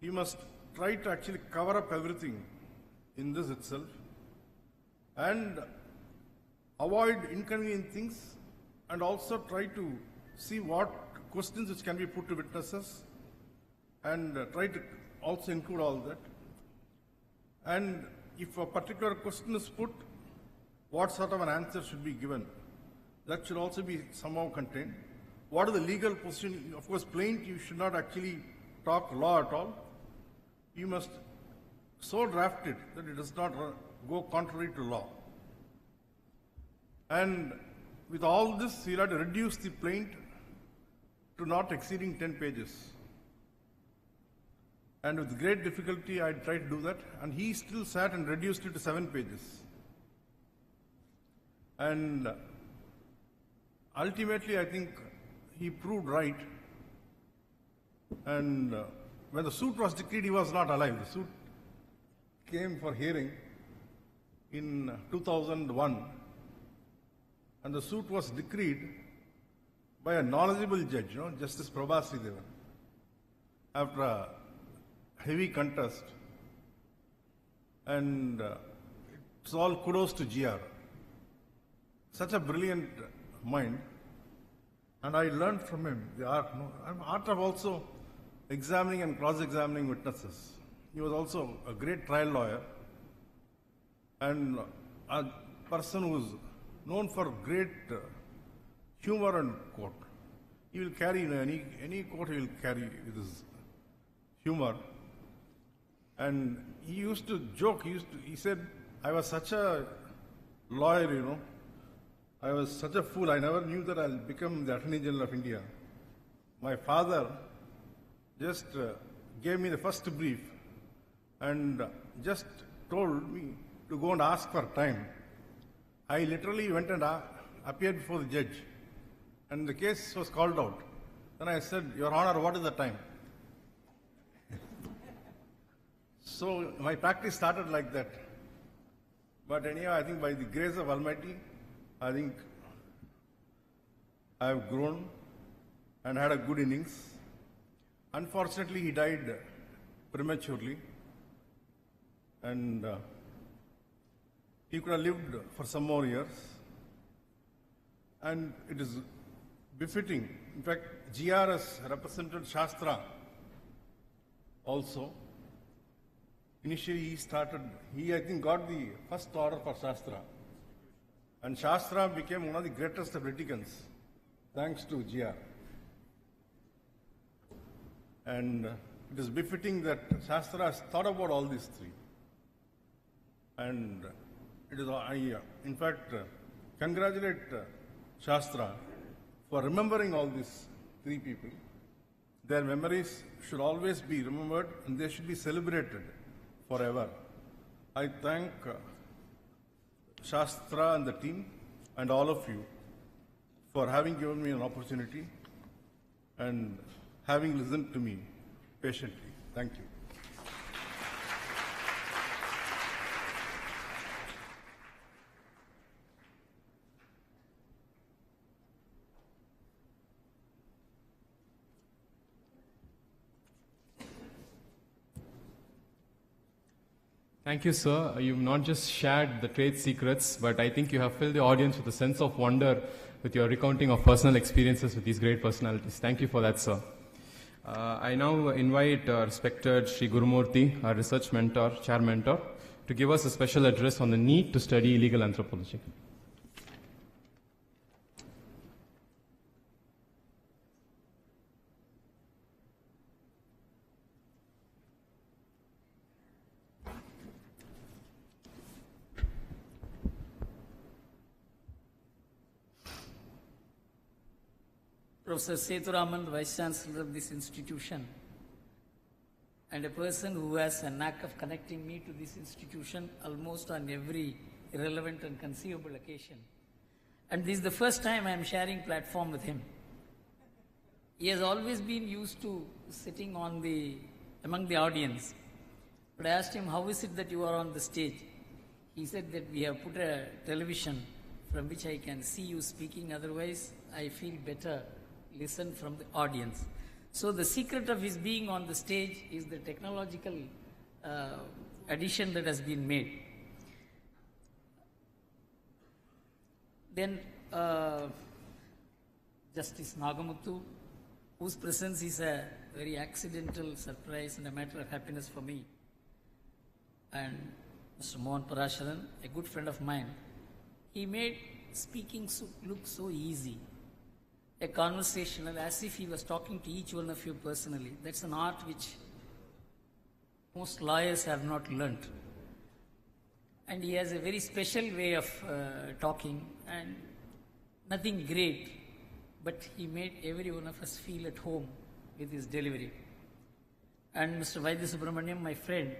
You must try to actually cover up everything in this itself and avoid inconvenient things, and also try to see what questions which can be put to witnesses and try to also include all that. And if a particular question is put, what sort of an answer should be given? That should also be somehow contained. What is the legal position? Of course, plaintiff, you should not actually talk law at all. You must so draft it that it does not go contrary to law. And with all this, you'll have to reduce the plaint to not exceeding 10 pages. And with great difficulty, I tried to do that, and he still sat and reduced it to 7 pages. And ultimately, I think he proved right. And when the suit was decreed, he was not alive. The suit came for hearing in 2001, and the suit was decreed by a knowledgeable judge, Justice Prabhas Devan, after a heavy contest. And it's all kudos to GR. Such a brilliant mind. And I learned from him the art of also examining and cross-examining witnesses. He was also a great trial lawyer and a person who is known for great humor in court. He will carry in any court, he will carry with his humor. And he used to joke. He said, "I was such a lawyer, I was such a fool. I never knew that I'll become the Attorney General of India. My father just gave me the first brief and just told me to go and ask for time. I literally went and appeared before the judge, and the case was called out. Then I said, 'Your Honor, what is the time?' So my practice started like that. But anyhow, I think by the grace of Almighty, I think I have grown and had a good innings. Unfortunately, he died prematurely, and he could have lived for some more years. And it is befitting. In fact, GRS represented Shastra also. Initially, he I think got the first order for Shastra. And Shastra became one of the greatest of litigants, thanks to GR. And it is befitting that Shastra has thought about all these three. And it is, in fact, congratulate Shastra for remembering all these three people. Their memories should always be remembered and they should be celebrated forever. I thank Shastra and the team and all of you for having given me an opportunity and having listened to me patiently. Thank you. Thank you, sir. You've not just shared the trade secrets, but I think you have filled the audience with a sense of wonder with your recounting of personal experiences with these great personalities. Thank you for that, sir. I now invite our respected Shri Gurumurthy, our research mentor, chair mentor, to give us a special address on the need to study legal anthropology. Professor Sethuraman, Vice Chancellor of this institution, and a person who has a knack of connecting me to this institution almost on every relevant and conceivable occasion. And this is the first time I am sharing platform with him. He has always been used to sitting among the audience. But I asked him, how is it that you are on the stage? He said that we have put a television from which I can see you speaking, otherwise I feel better listen from the audience. So the secret of his being on the stage is the technological addition that has been made. Then Justice Nagamuthu, whose presence is a very accidental surprise and a matter of happiness for me. And Mr. Mohan Parasaran, a good friend of mine, he made speaking look so easy. A conversational, as if he was talking to each one of you personally. That's an art which most lawyers have not learnt. And he has a very special way of talking, and nothing great, but he made every one of us feel at home with his delivery. And Mr. Vaidya Subramaniam, my friend,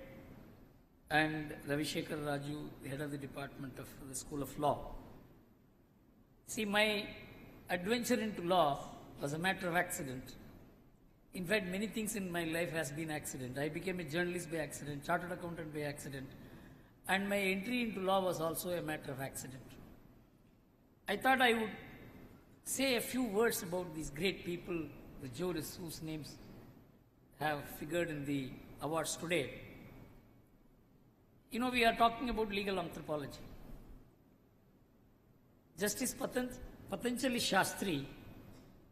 and Ravi Shekhar Raju, the head of the Department of the School of Law. See, my adventure into law was a matter of accident. In fact, many things in my life has been accident. I became a journalist by accident, chartered accountant by accident, and my entry into law was also a matter of accident. I thought I would say a few words about these great people, the jurists whose names have figured in the awards today. You know, we are talking about legal anthropology. Justice Patanjali Shastri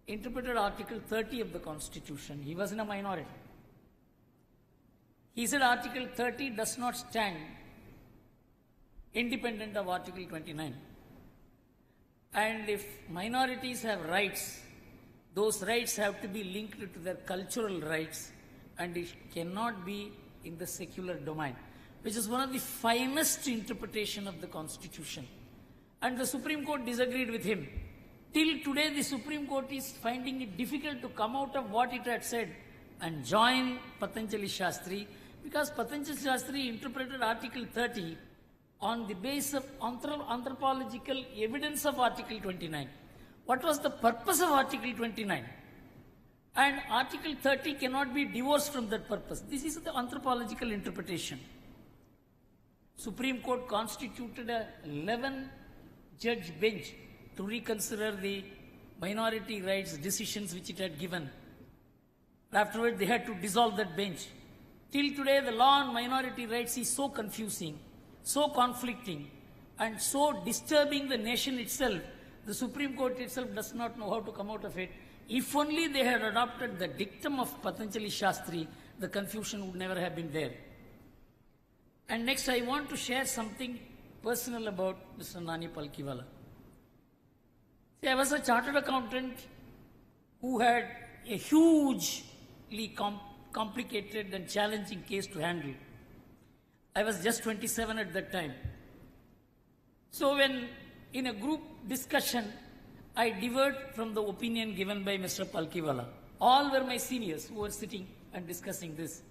interpreted Article 30 of the Constitution. He was in a minority. He said Article 30 does not stand independent of Article 29. And if minorities have rights, those rights have to be linked to their cultural rights, and it cannot be in the secular domain, which is one of the finest interpretation of the Constitution. And the Supreme Court disagreed with him. Till today, the Supreme Court is finding it difficult to come out of what it had said and join Patanjali Shastri, because Patanjali Shastri interpreted Article 30 on the basis of anthropological evidence of Article 29. What was the purpose of Article 29? and Article 30 cannot be divorced from that purpose. This is the anthropological interpretation. Supreme Court constituted a 11-judge bench to reconsider the minority rights decisions which it had given. Afterward, they had to dissolve that bench. Till today, the law on minority rights is so confusing, so conflicting, and so disturbing the nation itself. The Supreme Court itself does not know how to come out of it. If only they had adopted the dictum of Patanjali Shastri, the confusion would never have been there. And next, I want to share something personal about Mr. Nani Palkiwala. See, I was a chartered accountant who had a hugely complicated and challenging case to handle. I was just 27 at that time. So when in a group discussion, I diverged from the opinion given by Mr. Palkiwala. All were my seniors who were sitting and discussing this.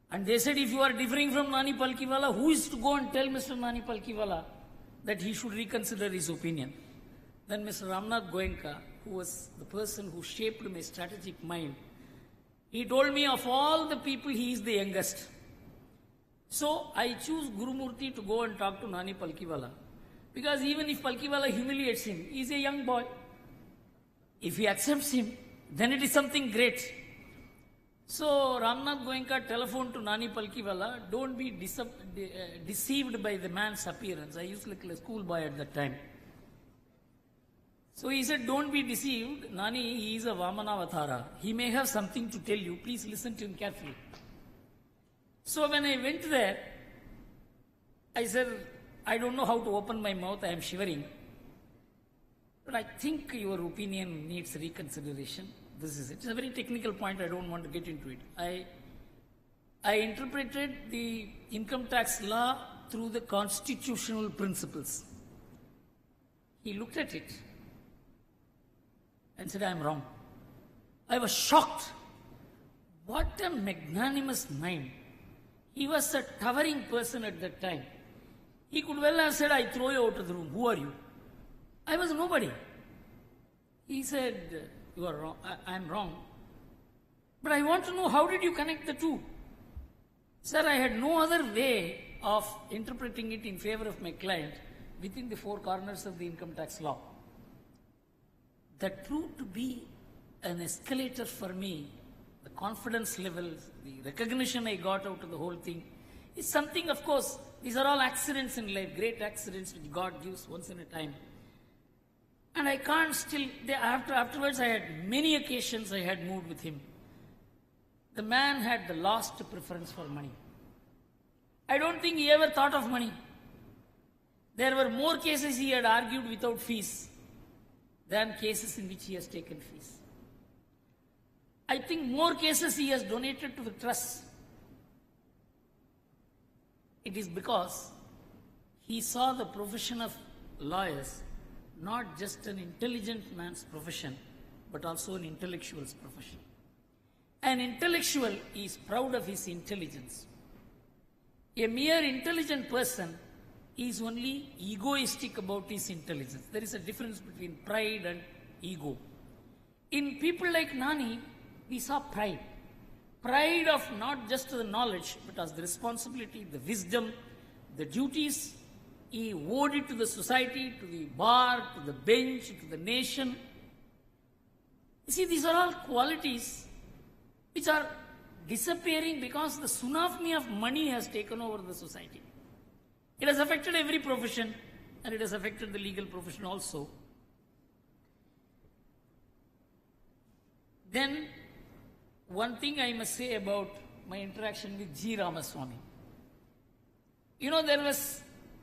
And they said, if you are differing from Nani Palkiwala, who is to go and tell Mr. Nani Palkiwala that he should reconsider his opinion? Then Mr. Ramnath Goenka, who was the person who shaped my strategic mind, he told me of all the people, he is the youngest. So I choose Gurumurthy to go and talk to Nani Palkiwala. Because even if Palkiwala humiliates him, he is a young boy. If he accepts him, then it is something great. So Ramnath Goenka telephoned to Nani Palkiwala, don't be deceived by the man's appearance. I used to look like a schoolboy at that time. So he said, don't be deceived. Nani, he is a Vamanavatara. He may have something to tell you. Please listen to him carefully. So when I went there, I said, I don't know how to open my mouth. I am shivering. But I think your opinion needs reconsideration. This is it. It's a very technical point. I don't want to get into it. I interpreted the income tax law through the constitutional principles. He looked at it and said, I am wrong. I was shocked. What a magnanimous mind. He was a towering person at that time. He could well have said, I throw you out of the room. Who are you? I was nobody. He said, you are wrong. I am wrong. But I want to know, how did you connect the two? Sir, I had no other way of interpreting it in favor of my client within the four corners of the income tax law. That proved to be an escalator for me. The confidence levels, the recognition I got out of the whole thing is something, of course, these are all accidents in life, great accidents which God gives once in a time. And I can't still, afterwards I had many occasions I had moved with him. The man had the last preference for money. I don't think he ever thought of money. There were more cases he had argued without fees than cases in which he has taken fees. I think more cases he has donated to the trust. It is because he saw the profession of lawyers not just an intelligent man's profession, but also an intellectual's profession. An intellectual is proud of his intelligence. A mere intelligent person is only egoistic about his intelligence. There is a difference between pride and ego. In people like Nani, we saw pride. Pride of not just the knowledge, but as the responsibility, the wisdom, the duties. He owed it to the society, to the bar, to the bench, to the nation. You see, these are all qualities which are disappearing because the tsunami of money has taken over the society. It has affected every profession, and it has affected the legal profession also. Then, one thing I must say about my interaction with G. Ramaswamy. You know, there was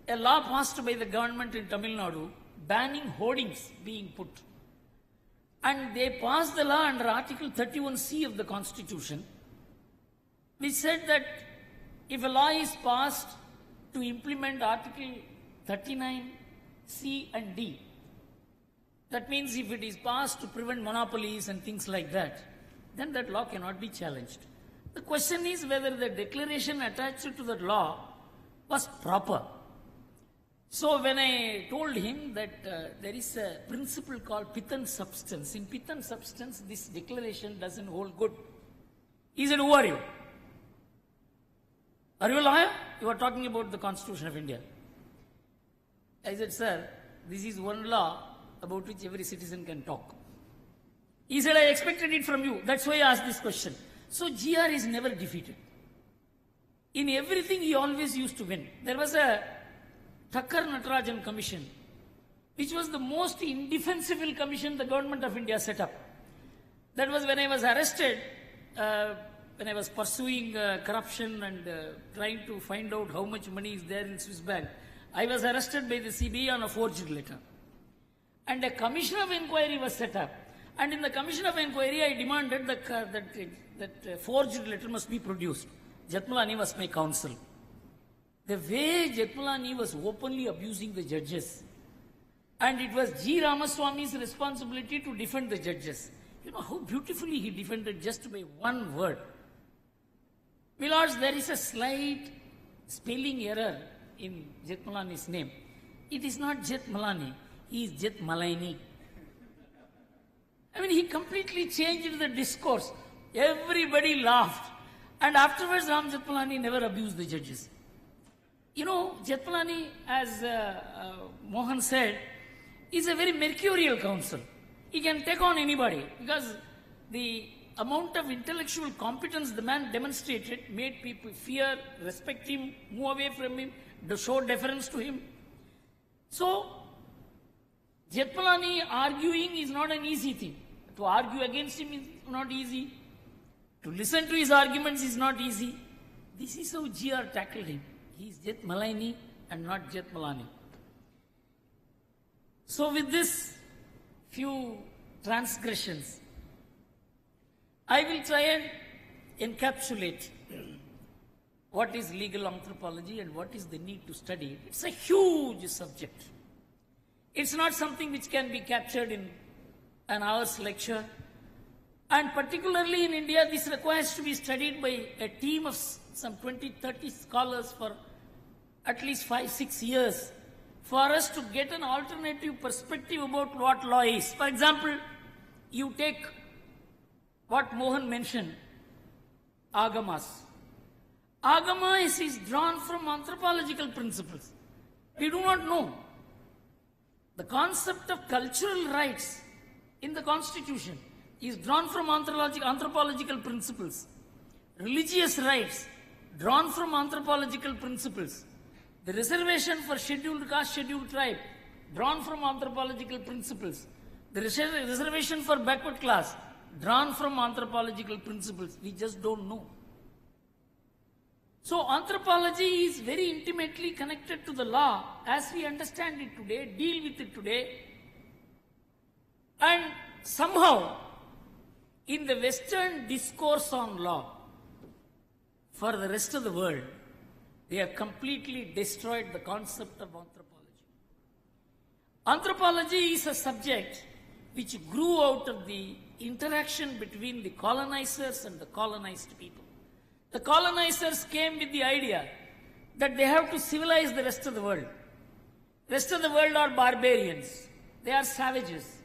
a law passed by the government in Tamil Nadu banning hoardings being put. And they passed the law under Article 31C of the Constitution, which said that if a law is passed to implement Article 39C and D, that means if it is passed to prevent monopolies and things like that, then that law cannot be challenged. The question is whether the declaration attached to that law was proper. So when I told him that there is a principle called pith and substance, in pith and substance this declaration doesn't hold good. He said, who are you? Are you a lawyer? You are talking about the Constitution of India. I said, sir, this is one law about which every citizen can talk. He said, I expected it from you. That's why I asked this question. So GR is never defeated. In everything he always used to win. There was a Thakkar Natarajan commission, which was the most indefensible commission the government of India set up. That was when I was arrested, when I was pursuing corruption and trying to find out how much money is there in Swiss bank. I was arrested by the CBI on a forged letter. And a commission of inquiry was set up. And in the commission of inquiry, I demanded that forged letter must be produced. Jethmalani was my counsel. The way Jethmalani was openly abusing the judges, and it was G. Ramaswamy's responsibility to defend the judges. You know how beautifully he defended just by one word. Milords, there is a slight spelling error in Jethmalani's name. It is not Jethmalani, he is Jethmalaini. I mean, he completely changed the discourse. Everybody laughed. And afterwards, Ram Jethmalani never abused the judges. You know, Jethmalani, as Mohan said, is a very mercurial counsel. He can take on anybody because the amount of intellectual competence the man demonstrated made people fear, respect him, move away from him, show deference to him. So, Jethmalani arguing is not an easy thing. To argue against him is not easy. To listen to his arguments is not easy. This is how GR tackled him. He is Jethmalaini and not Jethmalani. So with this few transgressions, I will try and encapsulate what is legal anthropology and what is the need to study it. It's a huge subject. It's not something which can be captured in an hour's lecture. And particularly in India, this requires to be studied by a team of some 20-30 scholars for at least 5-6 years for us to get an alternative perspective about what law is. For example, you take what Mohan mentioned, agamas. Agamas is drawn from anthropological principles. We do not know. The concept of cultural rights in the Constitution is drawn from anthropological principles. Religious rights drawn from anthropological principles. The reservation for scheduled caste, scheduled tribe drawn from anthropological principles. The reservation for backward class drawn from anthropological principles. We just don't know. So anthropology is very intimately connected to the law as we understand it today, deal with it today. And somehow, in the Western discourse on law, for the rest of the world, they have completely destroyed the concept of anthropology. Anthropology is a subject which grew out of the interaction between the colonizers and the colonized people. The colonizers came with the idea that they have to civilize the rest of the world. The rest of the world are barbarians. They are savages.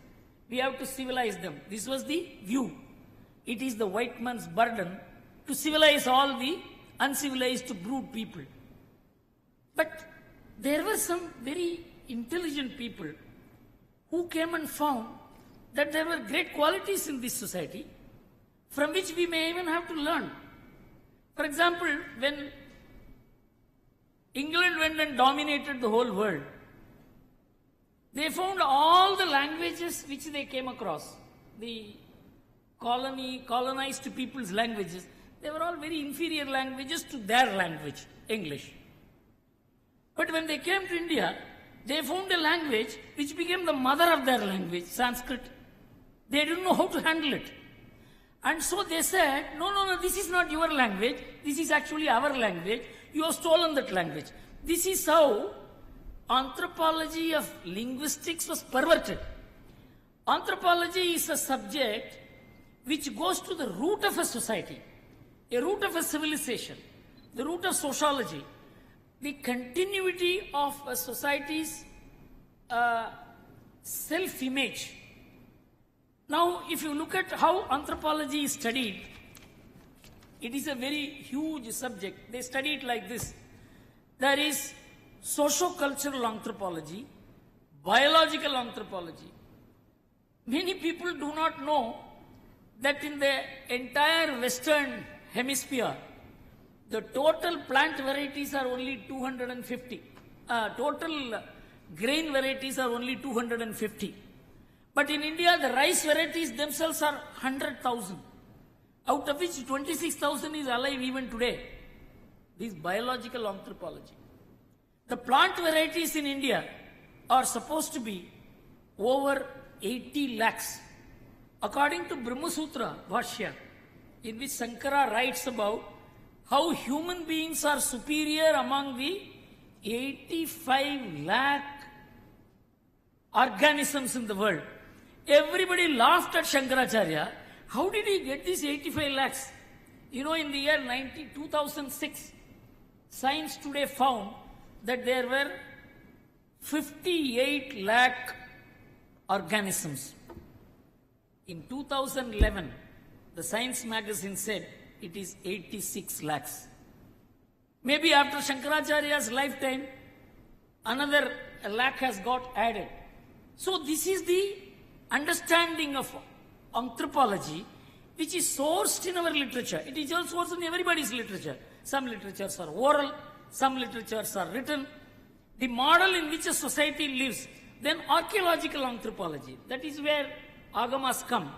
We have to civilize them. This was the view. It is the white man's burden to civilize all the uncivilized brute people. But there were some very intelligent people who came and found that there were great qualities in this society from which we may even have to learn. For example, when England went and dominated the whole world, they found all the languages which they came across, the colonized people's languages, they were all very inferior languages to their language, English. But when they came to India, they found a language which became the mother of their language, Sanskrit. They didn't know how to handle it. And so they said, no, this is not your language, this is actually our language, you have stolen that language. This is how anthropology of linguistics was perverted. Anthropology is a subject which goes to the root of a society, a root of a civilization, the root of sociology. the continuity of a society's self-image. Now, if you look at how anthropology is studied, it is a very huge subject. They study it like this. There is socio-cultural anthropology, biological anthropology. Many people do not know that in the entire Western Hemisphere, the total plant varieties are only 250. Total grain varieties are only 250. But in India, the rice varieties themselves are 100,000, out of which 26,000 is alive even today. This is biological anthropology. The plant varieties in India are supposed to be over 80 lakhs. According to Brahma Sutra Bhashya, in which Sankara writes about how human beings are superior among the 85 lakh organisms in the world. Everybody laughed at Shankaracharya. How did he get these 85 lakhs? You know, in the year 2006, Science Today found that there were 58 lakh organisms. In 2011, the Science magazine said it is 86 lakhs. Maybe after Shankaracharya's lifetime, another lakh has got added. So this is the understanding of anthropology, which is sourced in our literature. It is also sourced in everybody's literature. Some literatures are oral, some literatures are written. The model in which a society lives. Then archaeological anthropology, that is where agamas come.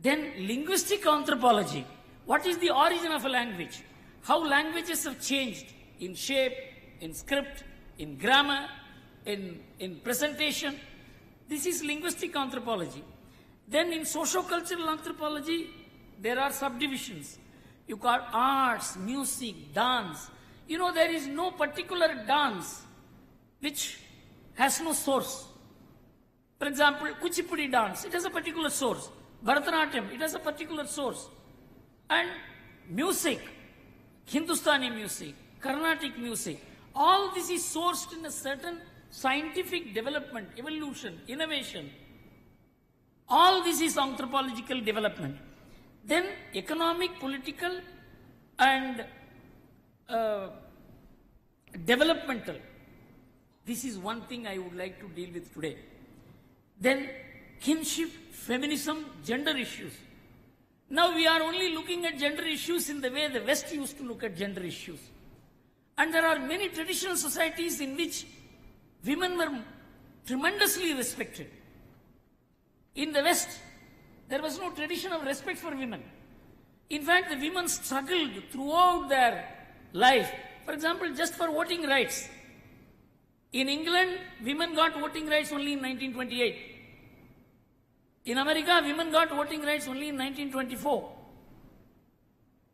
Then linguistic anthropology. What is the origin of a language? How languages have changed in shape, in script, in grammar, in presentation. This is linguistic anthropology. Then in socio-cultural anthropology, there are subdivisions. You got arts, music, dance. You know, there is no particular dance which has no source. For example, Kuchipudi dance, it has a particular source. Bharatanatyam, it has a particular source. And music, Hindustani music, Carnatic music, all this is sourced in a certain scientific development, evolution, innovation. All this is anthropological development. Then economic, political and developmental. This is one thing I would like to deal with today. Then kinship, feminism, gender issues. Now we are only looking at gender issues in the way the West used to look at gender issues. And there are many traditional societies in which women were tremendously respected. In the West, there was no tradition of respect for women. In fact, the women struggled throughout their life. For example, just for voting rights. In England, women got voting rights only in 1928. In America, women got voting rights only in 1924.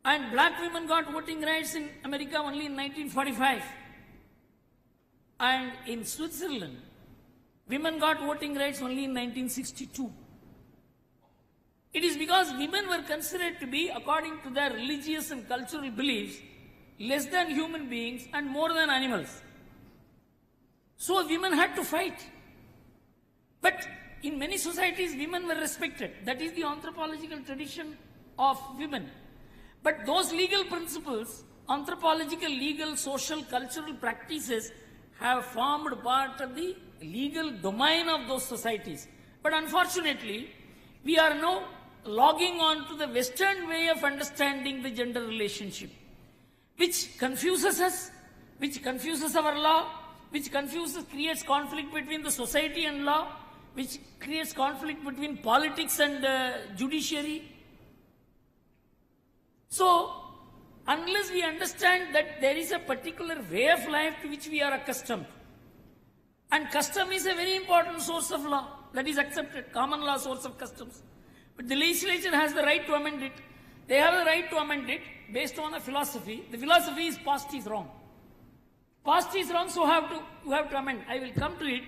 And black women got voting rights in America only in 1945. And in Switzerland, women got voting rights only in 1962. It is because women were considered to be, according to their religious and cultural beliefs, less than human beings and more than animals. So women had to fight. But in many societies, women were respected. That is the anthropological tradition of women. But those legal principles, anthropological, legal, social, cultural practices have formed part of the legal domain of those societies. But unfortunately, we are now logging on to the Western way of understanding the gender relationship, which confuses us, which confuses our law, which creates conflict between the society and law, which creates conflict between politics and judiciary. So, unless we understand that there is a particular way of life to which we are accustomed, and custom is a very important source of law, that is accepted, common law source of customs. But the legislature has the right to amend it. They have the right to amend it based on a philosophy. The philosophy is past is wrong. Past is wrong, so you have to amend. I will come to it,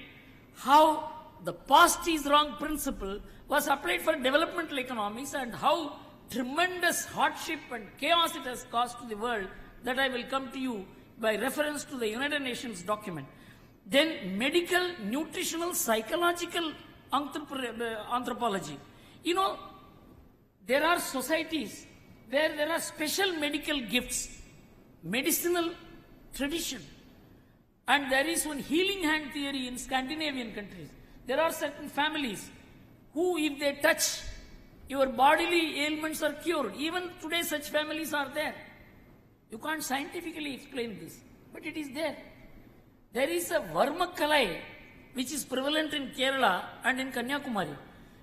how the past is wrong principle was applied for developmental economics and how tremendous hardship and chaos it has caused to the world, that I will come to you by reference to the United Nations document. Then medical, nutritional, psychological anthropology. You know, there are societies where there are special medical gifts, medicinal tradition. And there is one healing hand theory in Scandinavian countries. There are certain families who, if they touch, your bodily ailments are cured. Even today such families are there. You can't scientifically explain this, but it is there. There is a Varmakalai which is prevalent in Kerala and in Kanyakumari.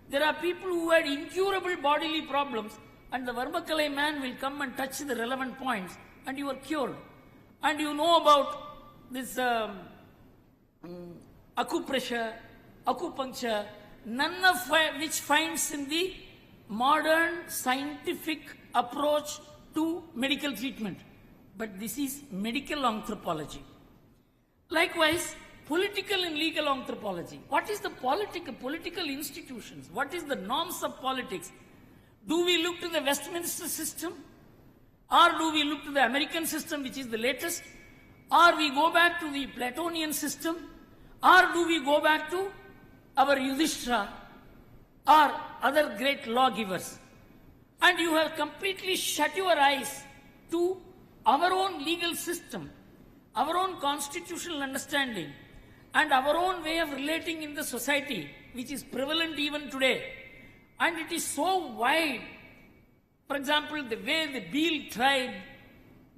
There are people who had incurable bodily problems, and the Varmakalai man will come and touch the relevant points and you are cured. And you know about this acupressure, acupuncture, none of which finds in the modern scientific approach to medical treatment. But this is medical anthropology. Likewise, political and legal anthropology. What is the political institutions? What is the norms of politics? Do we look to the Westminster system? Or do we look to the American system, which is the latest? Or we go back to the Platonian system? Or do we go back to our Yudhishthira or other great lawgivers? And you have completely shut your eyes to our own legal system, our own constitutional understanding, and our own way of relating in the society, which is prevalent even today. And it is so wide. For example, the way the Bhil tribe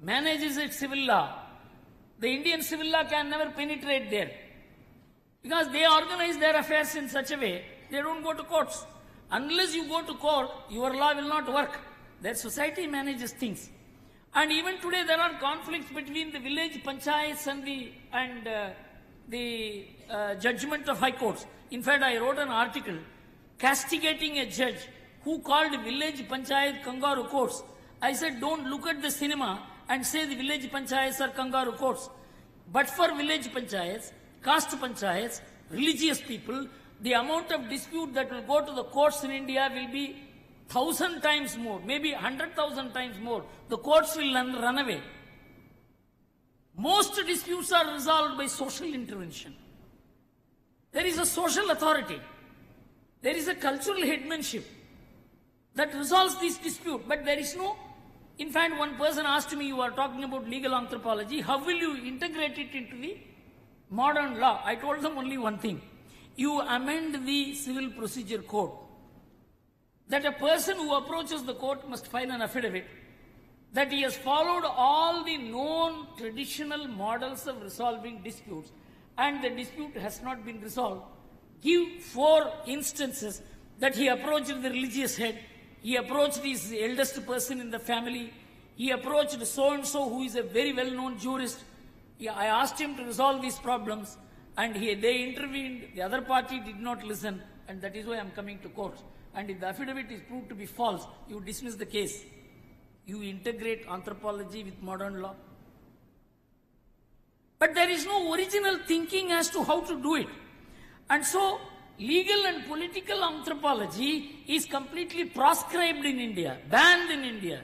manages its civil law, the Indian civil law can never penetrate there. Because they organize their affairs in such a way, they don't go to courts. Unless you go to court, your law will not work. Their society manages things. And even today there are conflicts between the village panchayats and the judgment of high courts. In fact, I wrote an article castigating a judge who called village panchayat kangaroo courts. I said, don't look at the cinema and say the village panchayats are kangaroo courts. But for village panchayats, caste panchayats, religious people, the amount of dispute that will go to the courts in India will be 1,000 times more, maybe 100,000 times more. The courts will run away. Most disputes are resolved by social intervention. There is a social authority. There is a cultural headmanship that resolves this dispute, but there is no. In fact, one person asked me, you are talking about legal anthropology, how will you integrate it into the modern law? I told them only one thing. You amend the civil procedure code, that a person who approaches the court must file an affidavit that he has followed all the known traditional models of resolving disputes and the dispute has not been resolved. Give 4 instances that he approached the religious head, he approached his eldest person in the family, he approached so-and-so who is a very well-known jurist. I asked him to resolve these problems and they intervened, the other party did not listen, and that is why I am coming to court. And if the affidavit is proved to be false, you dismiss the case. You integrate anthropology with modern law. But there is no original thinking as to how to do it. And so, legal and political anthropology is completely proscribed in India, banned in India.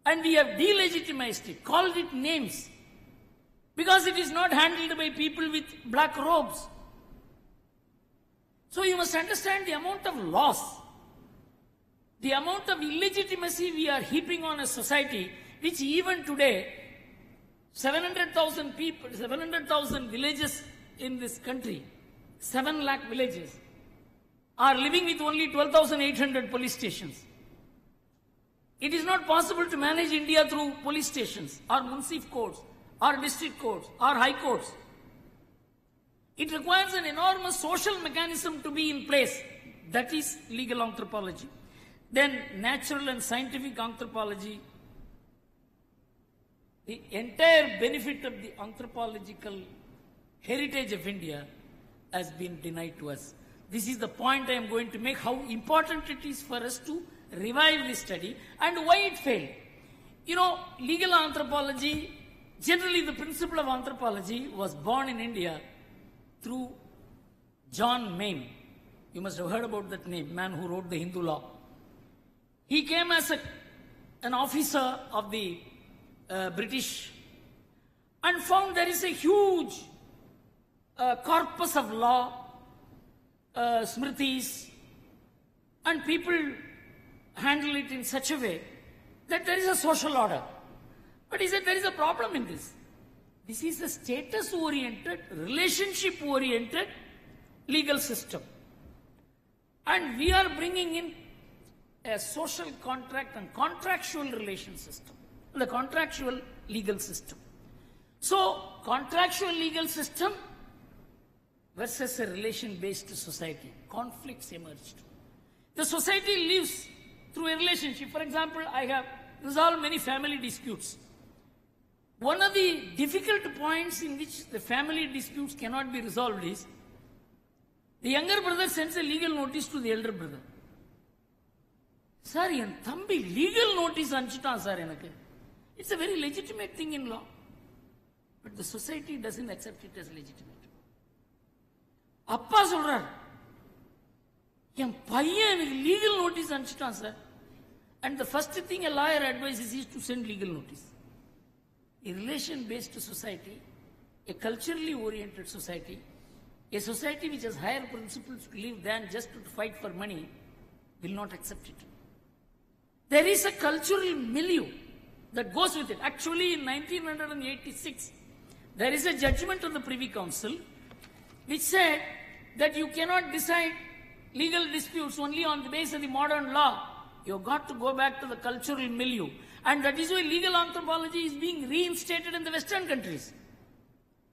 And we have delegitimized it, called it names. Because it is not handled by people with black robes. So you must understand the amount of loss, the amount of illegitimacy we are heaping on a society, which even today, 700,000 people, 700,000 villages in this country, 7 lakh villages, are living with only 12,800 police stations. It is not possible to manage India through police stations, or municipal courts, or district courts, or high courts. It requires an enormous social mechanism to be in place. That is legal anthropology. Then natural and scientific anthropology. The entire benefit of the anthropological heritage of India has been denied to us. This is the point I am going to make, how important it is for us to revive this study and why it failed. You know, legal anthropology, generally the principle of anthropology was born in India through John Mayne. You must have heard about that name, man who wrote the Hindu law. He came as an officer of the British, and found there is a huge corpus of law, smritis, and people handle it in such a way that there is a social order. But he said there is a problem in this. This is a status-oriented, relationship-oriented legal system. And we are bringing in a social contract and contractual relation system, the contractual legal system. So, contractual legal system versus a relation-based society. Conflicts emerged. The society lives through a relationship. For example, I have resolved many family disputes. One of the difficult points in which the family disputes cannot be resolved is the younger brother sends a legal notice to the elder brother. Sir, en thambi legal notice anchitan sir enakku. It's a very legitimate thing in law. But the society doesn't accept it as legitimate. Appa solrar, en paiyan enakku legal notice anchitan sir. And the first thing a lawyer advises is to send legal notice. A relation-based society, a culturally oriented society, a society which has higher principles to live than just to fight for money, will not accept it. There is a cultural milieu that goes with it. Actually, in 1986, there is a judgment of the Privy Council which said that you cannot decide legal disputes only on the basis of the modern law. You've got to go back to the cultural milieu. And that is why legal anthropology is being reinstated in the Western countries.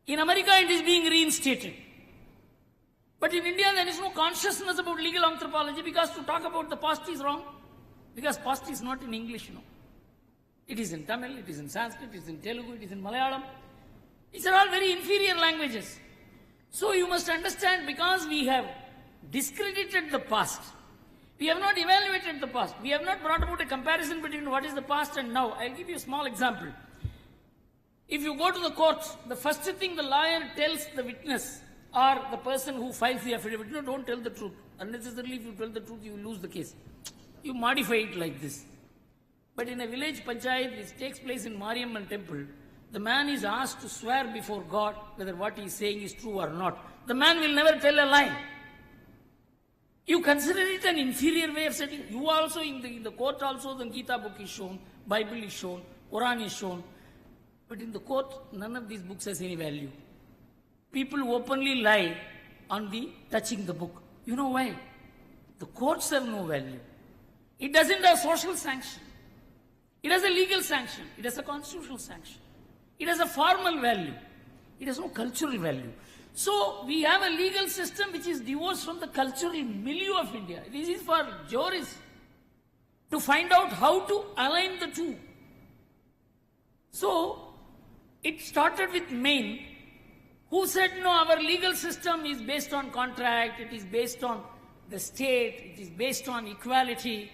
In America, it is being reinstated. But in India, there is no consciousness about legal anthropology because to talk about the past is wrong. Because past is not in English, It is in Tamil, it is in Sanskrit, it is in Telugu, it is in Malayalam. These are all very inferior languages. So you must understand, because we have discredited the past, we have not evaluated the past. We have not brought about a comparison between what is the past and now. I'll give you a small example. If you go to the court, the first thing the lawyer tells the witness or the person who files the affidavit, no, don't tell the truth. Unnecessarily, if you tell the truth, you will lose the case. You modify it like this. But in a village panchayat which takes place in Mariamman temple, the man is asked to swear before God whether what he is saying is true or not. The man will never tell a lie. You consider it an inferior way of setting. You also, in the court also, the Gita book is shown, Bible is shown, Quran is shown. But in the court, none of these books has any value. People openly lie on the touching the book. You know why? The courts have no value. It doesn't have social sanction. It has a legal sanction. It has a constitutional sanction. It has a formal value. It has no cultural value. So, we have a legal system which is divorced from the cultural milieu of India. This is for jurists to find out how to align the two. So, it started with Maine, who said, no, our legal system is based on contract, it is based on the state, it is based on equality.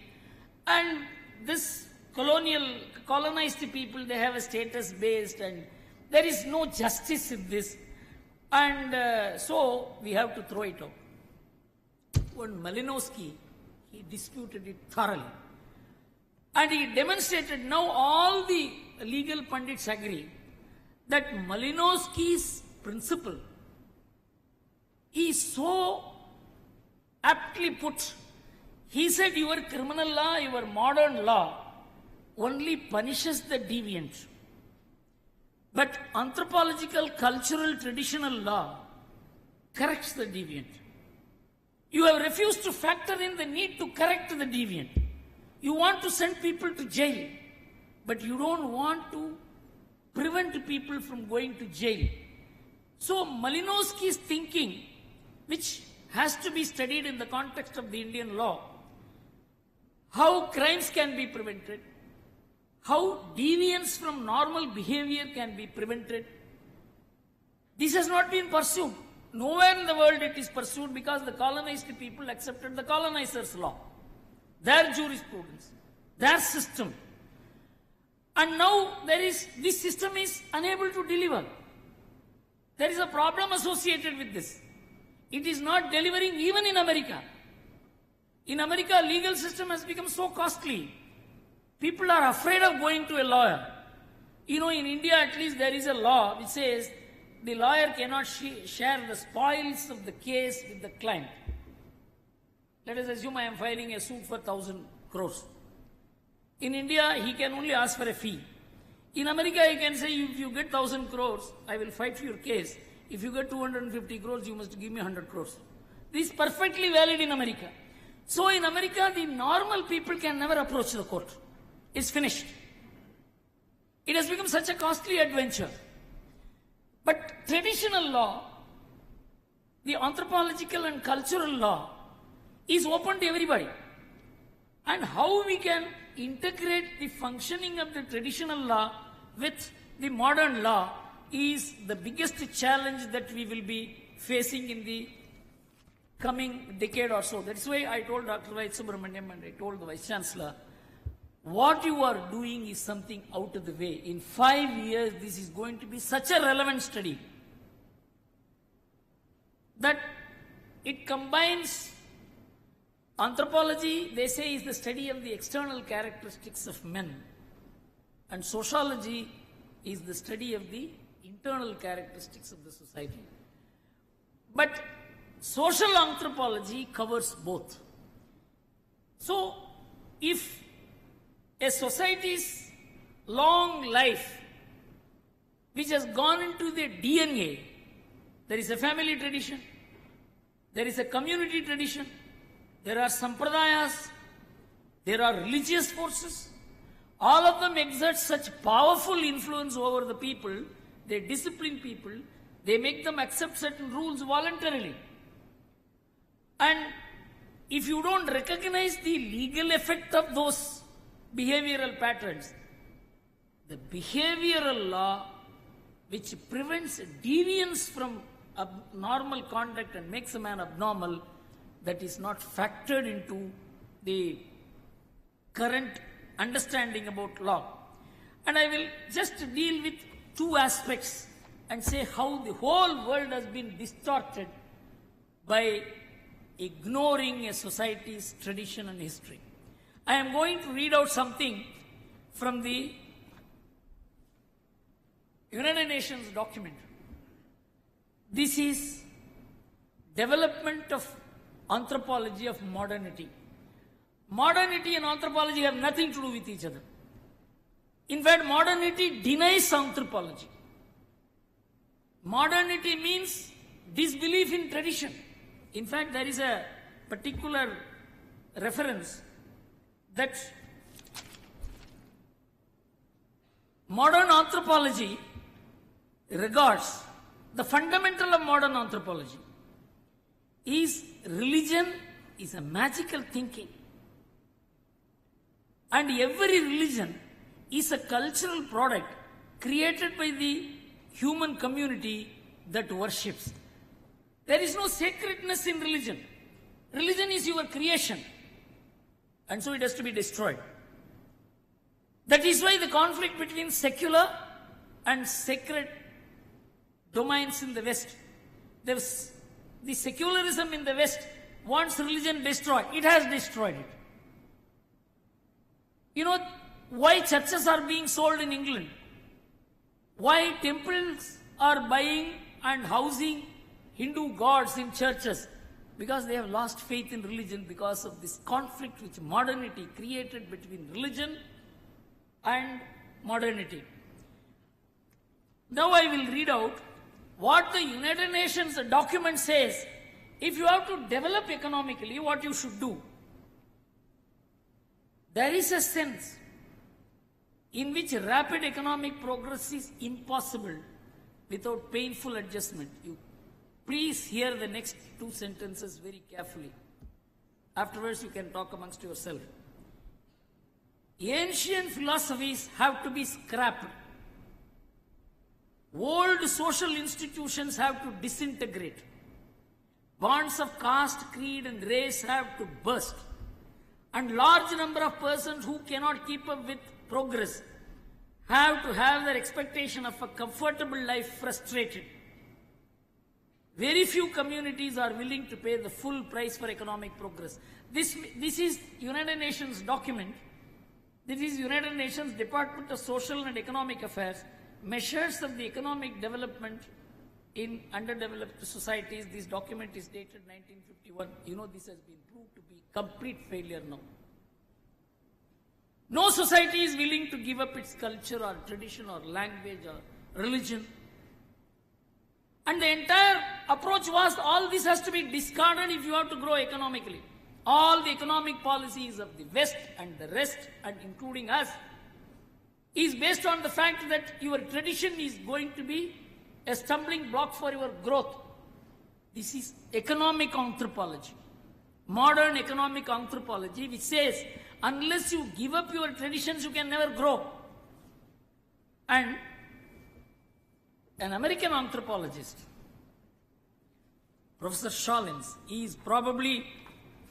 And this colonized people, they have a status based, and there is no justice in this. And so we have to throw it out. When Malinowski, he disputed it thoroughly. And he demonstrated, now all the legal pundits agree, that Malinowski's principle is so aptly put. He said your criminal law, your modern law, only punishes the deviant. But anthropological, cultural, traditional law corrects the deviant. You have refused to factor in the need to correct the deviant. You want to send people to jail, but you don't want to prevent people from going to jail. So Malinowski's thinking, which has to be studied in the context of the Indian law, how crimes can be prevented, how deviance from normal behavior can be prevented. This has not been pursued. Nowhere in the world it is pursued because the colonized people accepted the colonizers' law, their jurisprudence, their system. And now this system is unable to deliver. There is a problem associated with this. It is not delivering even in America. In America, legal system has become so costly. People are afraid of going to a lawyer. You know, in India at least there is a law which says the lawyer cannot share the spoils of the case with the client. Let us assume I am filing a suit for 1,000 crores. In India, he can only ask for a fee. In America, he can say, if you get 1,000 crores, I will fight for your case. If you get 250 crores, you must give me 100 crores. This is perfectly valid in America. So in America, the normal people can never approach the court. It's finished. It has become such a costly adventure. But traditional law, the anthropological and cultural law, is open to everybody. And how we can integrate the functioning of the traditional law with the modern law is the biggest challenge that we will be facing in the coming decade or so. That's why I told Dr. Y. Subramaniam and I told the Vice Chancellor, what you are doing is something out of the way. In 5 years, this is going to be such a relevant study that it combines anthropology, they say, is the study of the external characteristics of men, and sociology is the study of the internal characteristics of the society. But social anthropology covers both. So, if a society's long life, which has gone into the DNA, there is a family tradition, there is a community tradition, there are sampradayas, there are religious forces, all of them exert such powerful influence over the people, they discipline people, they make them accept certain rules voluntarily. And if you don't recognize the legal effect of those behavioral patterns, the behavioral law which prevents deviance from abnormal conduct and makes a man abnormal, that is not factored into the current understanding about law. And I will just deal with two aspects and say how the whole world has been distorted by ignoring a society's tradition and history. I am going to read out something from the United Nations document. This is development of anthropology of modernity. Modernity and anthropology have nothing to do with each other. In fact, modernity denies anthropology. Modernity means disbelief in tradition. In fact, there is a particular reference that modern anthropology regards the fundamental of modern anthropology is religion is a magical thinking, and every religion is a cultural product created by the human community that worships. There is no sacredness in religion. Religion is your creation, and so it has to be destroyed. That is why the conflict between secular and sacred domains in the West. The secularism in the West wants religion destroyed. It has destroyed it. You know why churches are being sold in England? Why temples are buying and housing Hindu gods in churches? Because they have lost faith in religion because of this conflict which modernity created between religion and modernity. Now I will read out what the United Nations document says. If you have to develop economically, what you should do. There is a sense in which rapid economic progress is impossible without painful adjustment. You please hear the next two sentences very carefully. Afterwards you can talk amongst yourself. Ancient philosophies have to be scrapped. Old social institutions have to disintegrate. Bonds of caste, creed and race have to burst. And large number of persons who cannot keep up with progress have to have their expectation of a comfortable life frustrated. Very few communities are willing to pay the full price for economic progress. This is United Nations document This is United Nations Department of Social and Economic Affairs, measures of the economic development in underdeveloped societies. This document is dated 1951. You know, this has been proved to be complete failure now. No society is willing to give up its culture or tradition or language or religion. And the entire approach was all this has to be discarded if you have to grow economically. All the economic policies of the West and the rest, and including us, is based on the fact that your tradition is going to be a stumbling block for your growth. This is economic anthropology, modern economic anthropology, which says unless you give up your traditions, you can never grow. And an American anthropologist, Professor Sholins, he is probably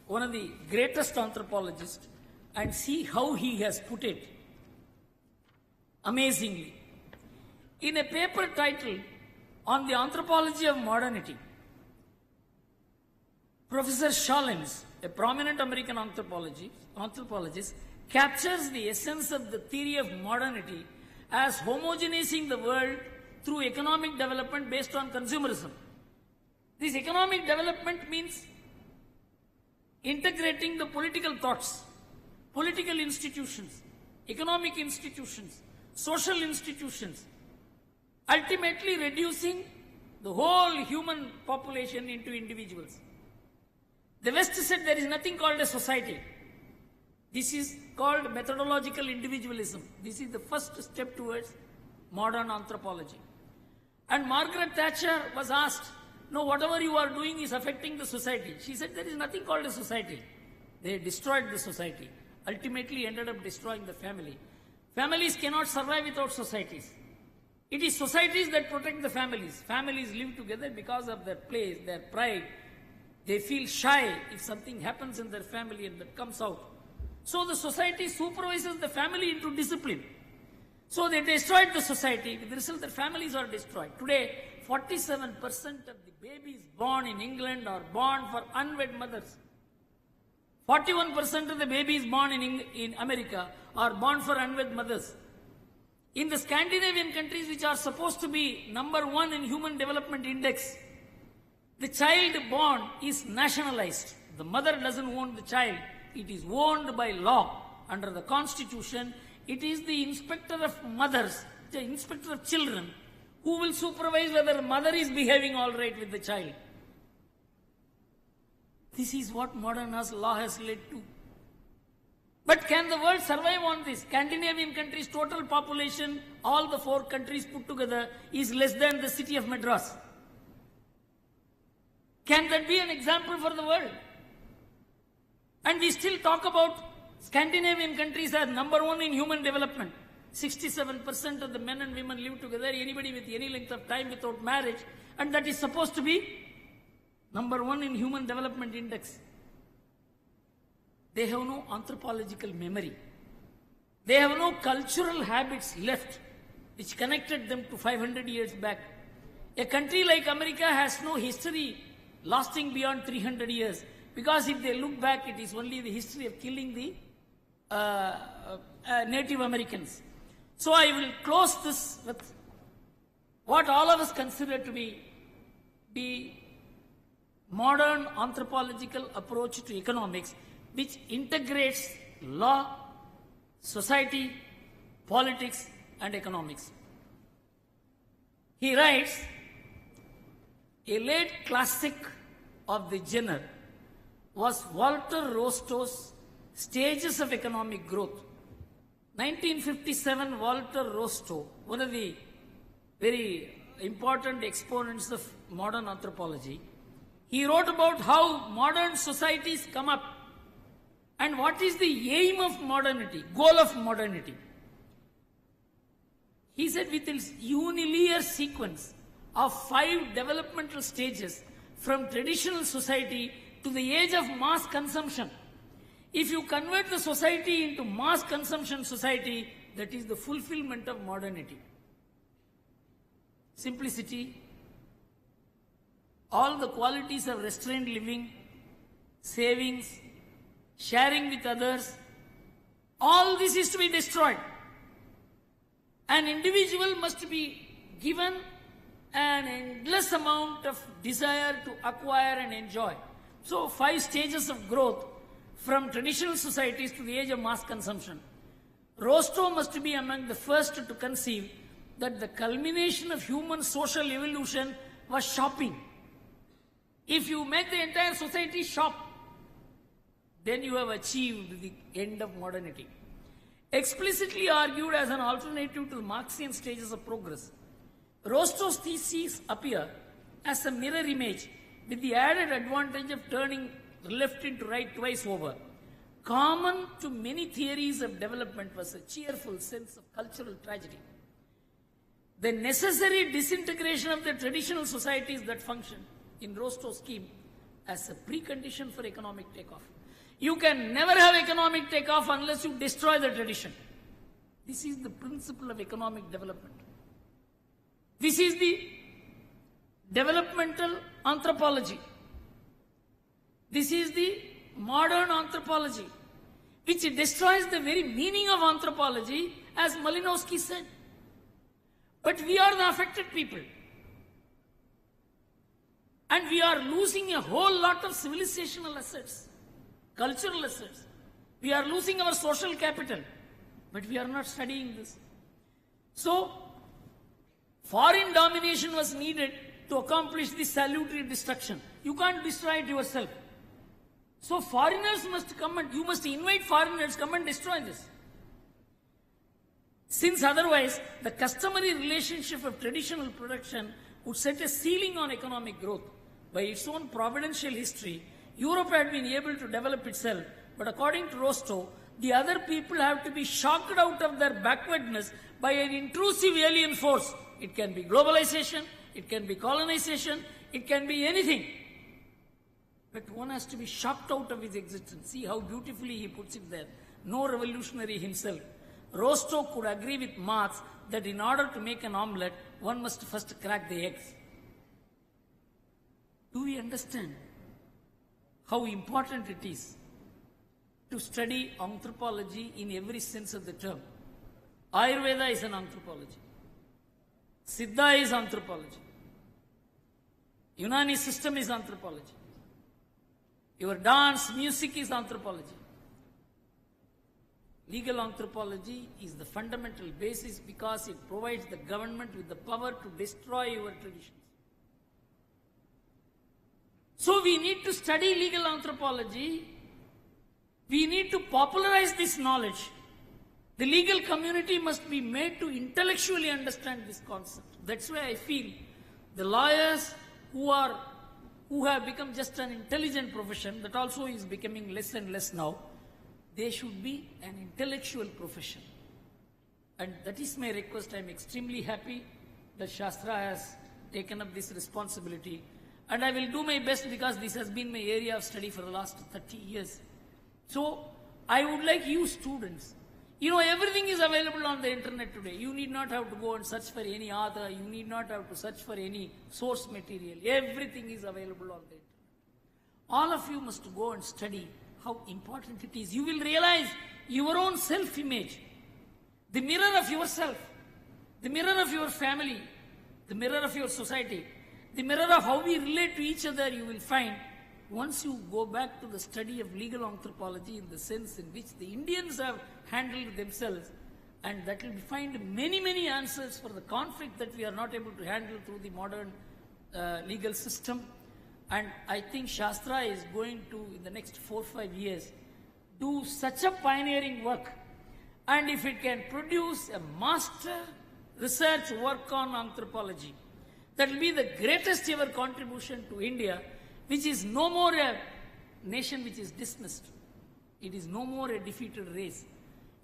one of the greatest anthropologists, and see how he has put it amazingly. In a paper titled On the Anthropology of Modernity, Professor Sholins, a prominent American anthropologist, captures the essence of the theory of modernity as homogenizing the world through economic development based on consumerism. This economic development means integrating the political thoughts, political institutions, economic institutions, social institutions, ultimately reducing the whole human population into individuals. The West said there is nothing called a society. This is called methodological individualism. This is the first step towards modern anthropology. And Margaret Thatcher was asked, no, whatever you are doing is affecting the society. She said there is nothing called a society. They destroyed the society. Ultimately ended up destroying the family. Families cannot survive without societies. It is societies that protect the families. Families live together because of their place, their pride. They feel shy if something happens in their family and that comes out. So the society supervises the family into discipline. So they destroyed the society. With the result that families are destroyed. Today, 47% of the babies born in England are born for unwed mothers. 41% of the babies born in America are born for unwed mothers. In the Scandinavian countries, which are supposed to be number one in Human Development Index, the child born is nationalized. The mother doesn't own the child. It is owned by law. Under the Constitution, it is the inspector of mothers, the inspector of children, who will supervise whether mother is behaving all right with the child. This is what modern law has led to. But can the world survive on this? Scandinavian countries' total population, all the 4 countries put together, is less than the city of Madras. Can that be an example for the world? And we still talk about Scandinavian countries as number one in human development. 67% of the men and women live together, anybody with any length of time without marriage, and that is supposed to be number one in Human Development Index. They have no anthropological memory. They have no cultural habits left which connected them to 500 years back. A country like America has no history lasting beyond 300 years, because if they look back, it is only the history of killing the Native Americans. So I will close this with what all of us consider to be the modern anthropological approach to economics, which integrates law, society, politics, and economics. He writes, a late classic of the genre was Walter Rostow's Stages of Economic Growth. 1957, Walter Rostow, one of the very important exponents of modern anthropology, he wrote about how modern societies come up and what is the aim of modernity, goal of modernity. He said with its unilinear sequence of 5 developmental stages from traditional society to the age of mass consumption. If you convert the society into mass consumption society, that is the fulfillment of modernity. Simplicity, all the qualities of restrained living, savings, sharing with others, all All this is to be destroyed. An individual must be given an endless amount of desire to acquire and enjoy. So 5 stages of growth from traditional societies to the age of mass consumption. Rostow must be among the first to conceive that the culmination of human social evolution was shopping. If you make the entire society shop, then you have achieved the end of modernity. Explicitly argued as an alternative to the Marxian stages of progress, Rostow's theses appear as a mirror image with the added advantage of turning left into right twice over. Common to many theories of development was a cheerful sense of cultural tragedy. The necessary disintegration of the traditional societies that function in Rostow's scheme as a precondition for economic takeoff. You can never have economic takeoff unless you destroy the tradition. This is the principle of economic development. This is the developmental anthropology. This is the modern anthropology, which destroys the very meaning of anthropology, as Malinowski said. But we are the affected people. And we are losing a whole lot of civilizational assets, cultural assets. We are losing our social capital, but we are not studying this. So, foreign domination was needed to accomplish this salutary destruction. You can't destroy it yourself. So foreigners must come and you must invite foreigners, come and destroy this. Since otherwise, the customary relationship of traditional production would set a ceiling on economic growth. By its own providential history, Europe had been able to develop itself, but according to Rostow, the other people have to be shocked out of their backwardness by an intrusive alien force. It can be globalization, it can be colonization, it can be anything. But one has to be shocked out of his existence. See how beautifully he puts it there. No revolutionary himself. Rostow could agree with Marx that in order to make an omelette, one must first crack the eggs. Do we understand how important it is to study anthropology in every sense of the term? Ayurveda is an anthropology. Siddha is anthropology. Unani system is anthropology. Your dance, music is anthropology. Legal anthropology is the fundamental basis because it provides the government with the power to destroy your traditions. So we need to study legal anthropology. We need to popularize this knowledge. The legal community must be made to intellectually understand this concept. That's why I feel the lawyers who have become just an intelligent profession, that also is becoming less and less now, they should be an intellectual profession. And that is my request. I am extremely happy that Shastra has taken up this responsibility. And I will do my best because this has been my area of study for the last 30 years. So I would like you students, everything is available on the internet today. You need not have to go and search for any author. You need not have to search for any source material. Everything is available on the internet. All of you must go and study how important it is. You will realize your own self-image, the mirror of yourself, the mirror of your family, the mirror of your society, the mirror of how we relate to each other. You will find once you go back to the study of legal anthropology in the sense in which the Indians have handled themselves, and that will find many, many answers for the conflict that we are not able to handle through the modern legal system. And I think Shastra is going to, in the next 4 or 5 years, do such a pioneering work. And if it can produce a master research work on anthropology, that will be the greatest ever contribution to India, which is no more a nation which is dismissed. It is no more a defeated race.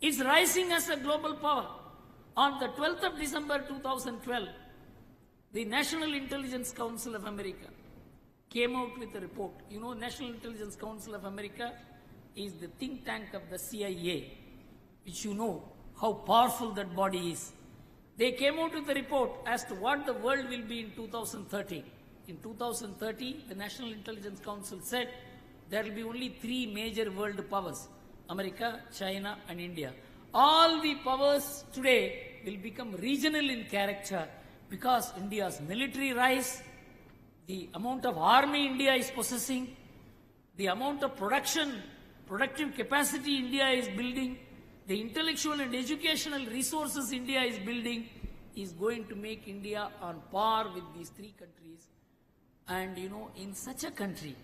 It's rising as a global power. On the 12th of December 2012, the National Intelligence Council of America came out with a report. National Intelligence Council of America is the think tank of the CIA, which you know how powerful that body is. They came out with a report as to what the world will be in 2030. In 2030, the National Intelligence Council said there will be only 3 major world powers: America, China, and India. All the powers today will become regional in character because India's military rise, the amount of army India is possessing, the amount of productive capacity India is building, the intellectual and educational resources India is building is going to make India on par with these three countries. And in such a country,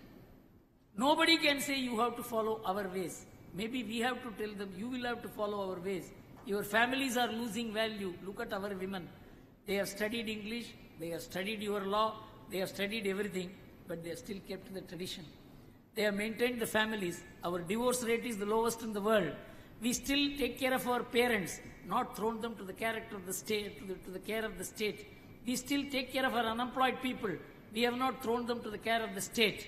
nobody can say you have to follow our ways. Maybe we have to tell them, you will have to follow our ways. Your families are losing value. Look at our women. They have studied English, they have studied your law, they have studied everything, but they have still kept the tradition. They have maintained the families. Our divorce rate is the lowest in the world. We still take care of our parents, not thrown them to the character of the state, to the care of the state. We still take care of our unemployed people. We have not thrown them to the care of the state.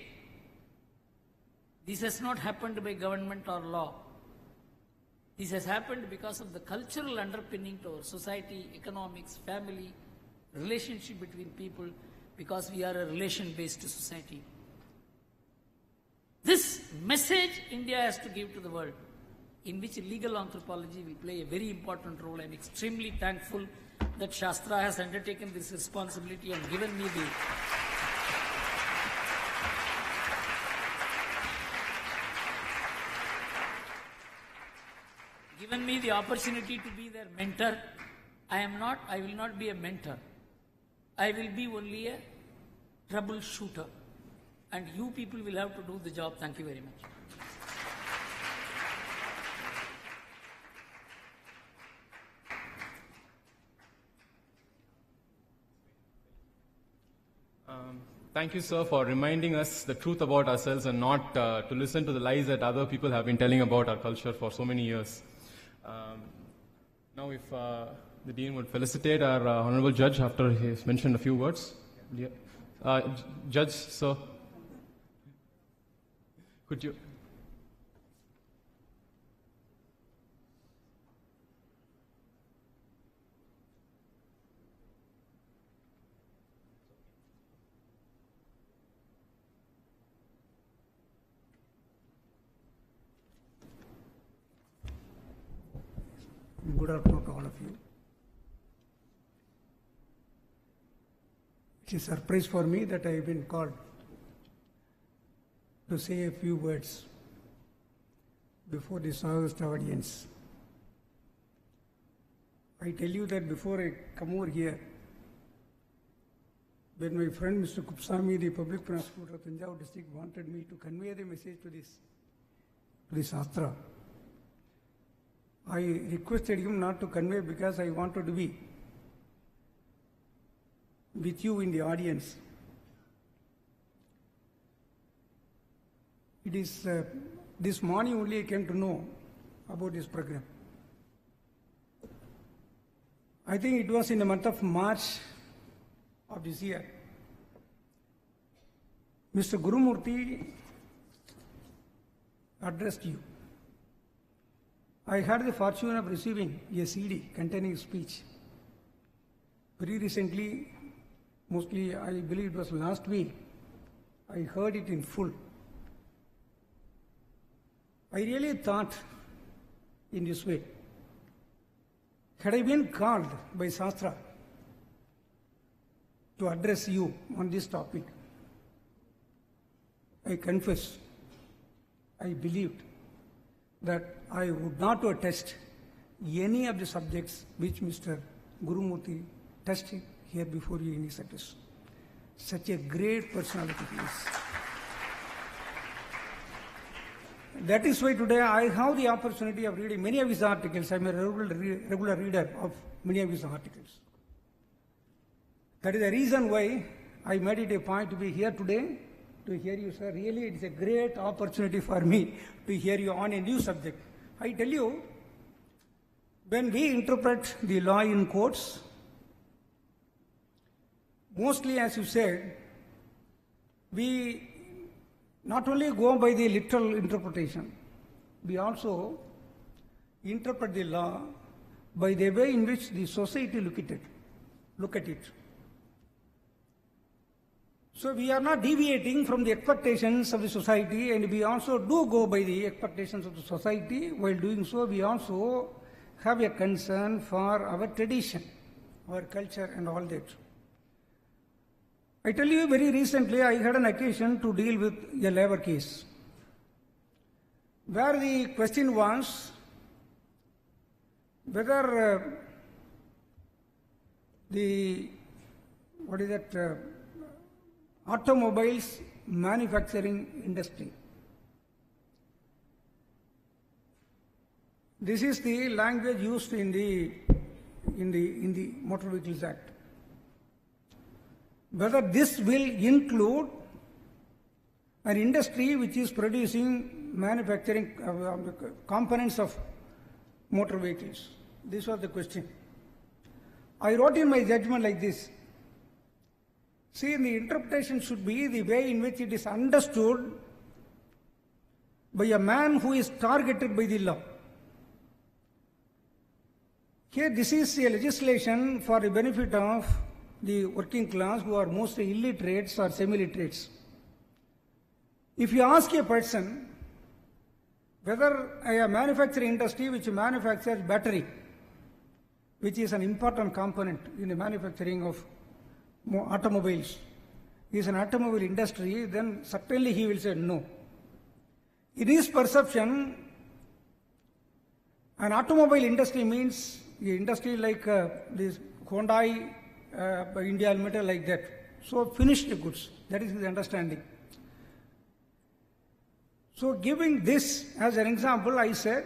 This has not happened by government or law. This has happened because of the cultural underpinning to our society, economics, family, relationship between people, because we are a relation-based society. This message India has to give to the world, in which legal anthropology will play a very important role. I am extremely thankful that SASTRA has undertaken this responsibility and given me the opportunity to be their mentor. I will not be a mentor. I will be only a troubleshooter. And you people will have to do the job. Thank you very much. Thank you, sir, for reminding us the truth about ourselves and not to listen to the lies that other people have been telling about our culture for so many years. Now, if the Dean would felicitate our Honorable Judge after he has mentioned a few words. Judge, sir, could you... Good afternoon to all of you. It's a surprise for me that I have been called to say a few words before this august audience. I tell you that before I come over here, when my friend Mr. Kupsami, the public prosecutor of Tanjavur district, wanted me to convey the message to this SASTRA, I requested him not to convey because I wanted to be with you in the audience. It is this morning only I came to know about this program. I think it was in the month of March of this year. Mr. Gurumurthy addressed you. I had the fortune of receiving a CD containing his speech. Very recently, mostly I believe it was last week, I heard it in full. I really thought in this way. Had I been called by SASTRA to address you on this topic, I confess, I believed that I would not attest any of the subjects which Mr. Gurumurthy touched here before you in his address. Such a great personality he is. That is why today I have the opportunity of reading many of his articles. I am a regular reader of many of his articles. That is the reason why I made it a point to be here today, to hear you, sir. Really, it is a great opportunity for me to hear you on a new subject. I tell you, when we interpret the law in courts, mostly, as you said, we not only go by the literal interpretation, we also interpret the law by the way in which the society look at it. So we are not deviating from the expectations of the society, and we also do go by the expectations of the society. While doing so, we also have a concern for our tradition, our culture and all that. I tell you, very recently I had an occasion to deal with a labor case where the question was whether automobiles manufacturing industry. This is the language used in the Motor Vehicles Act. Whether this will include an industry which is producing manufacturing components of motor vehicles. This was the question. I wrote in my judgment like this. See, the interpretation should be the way in which it is understood by a man who is targeted by the law. Here, this is a legislation for the benefit of the working class who are mostly illiterates or semi-literates. If you ask a person whether a manufacturing industry which manufactures battery, which is an important component in the manufacturing of automobiles, is an automobile industry, then certainly he will say no. In his perception, an automobile industry means the industry like this Hyundai, India Limited, like that. So finished goods, that is his understanding. So giving this as an example, I said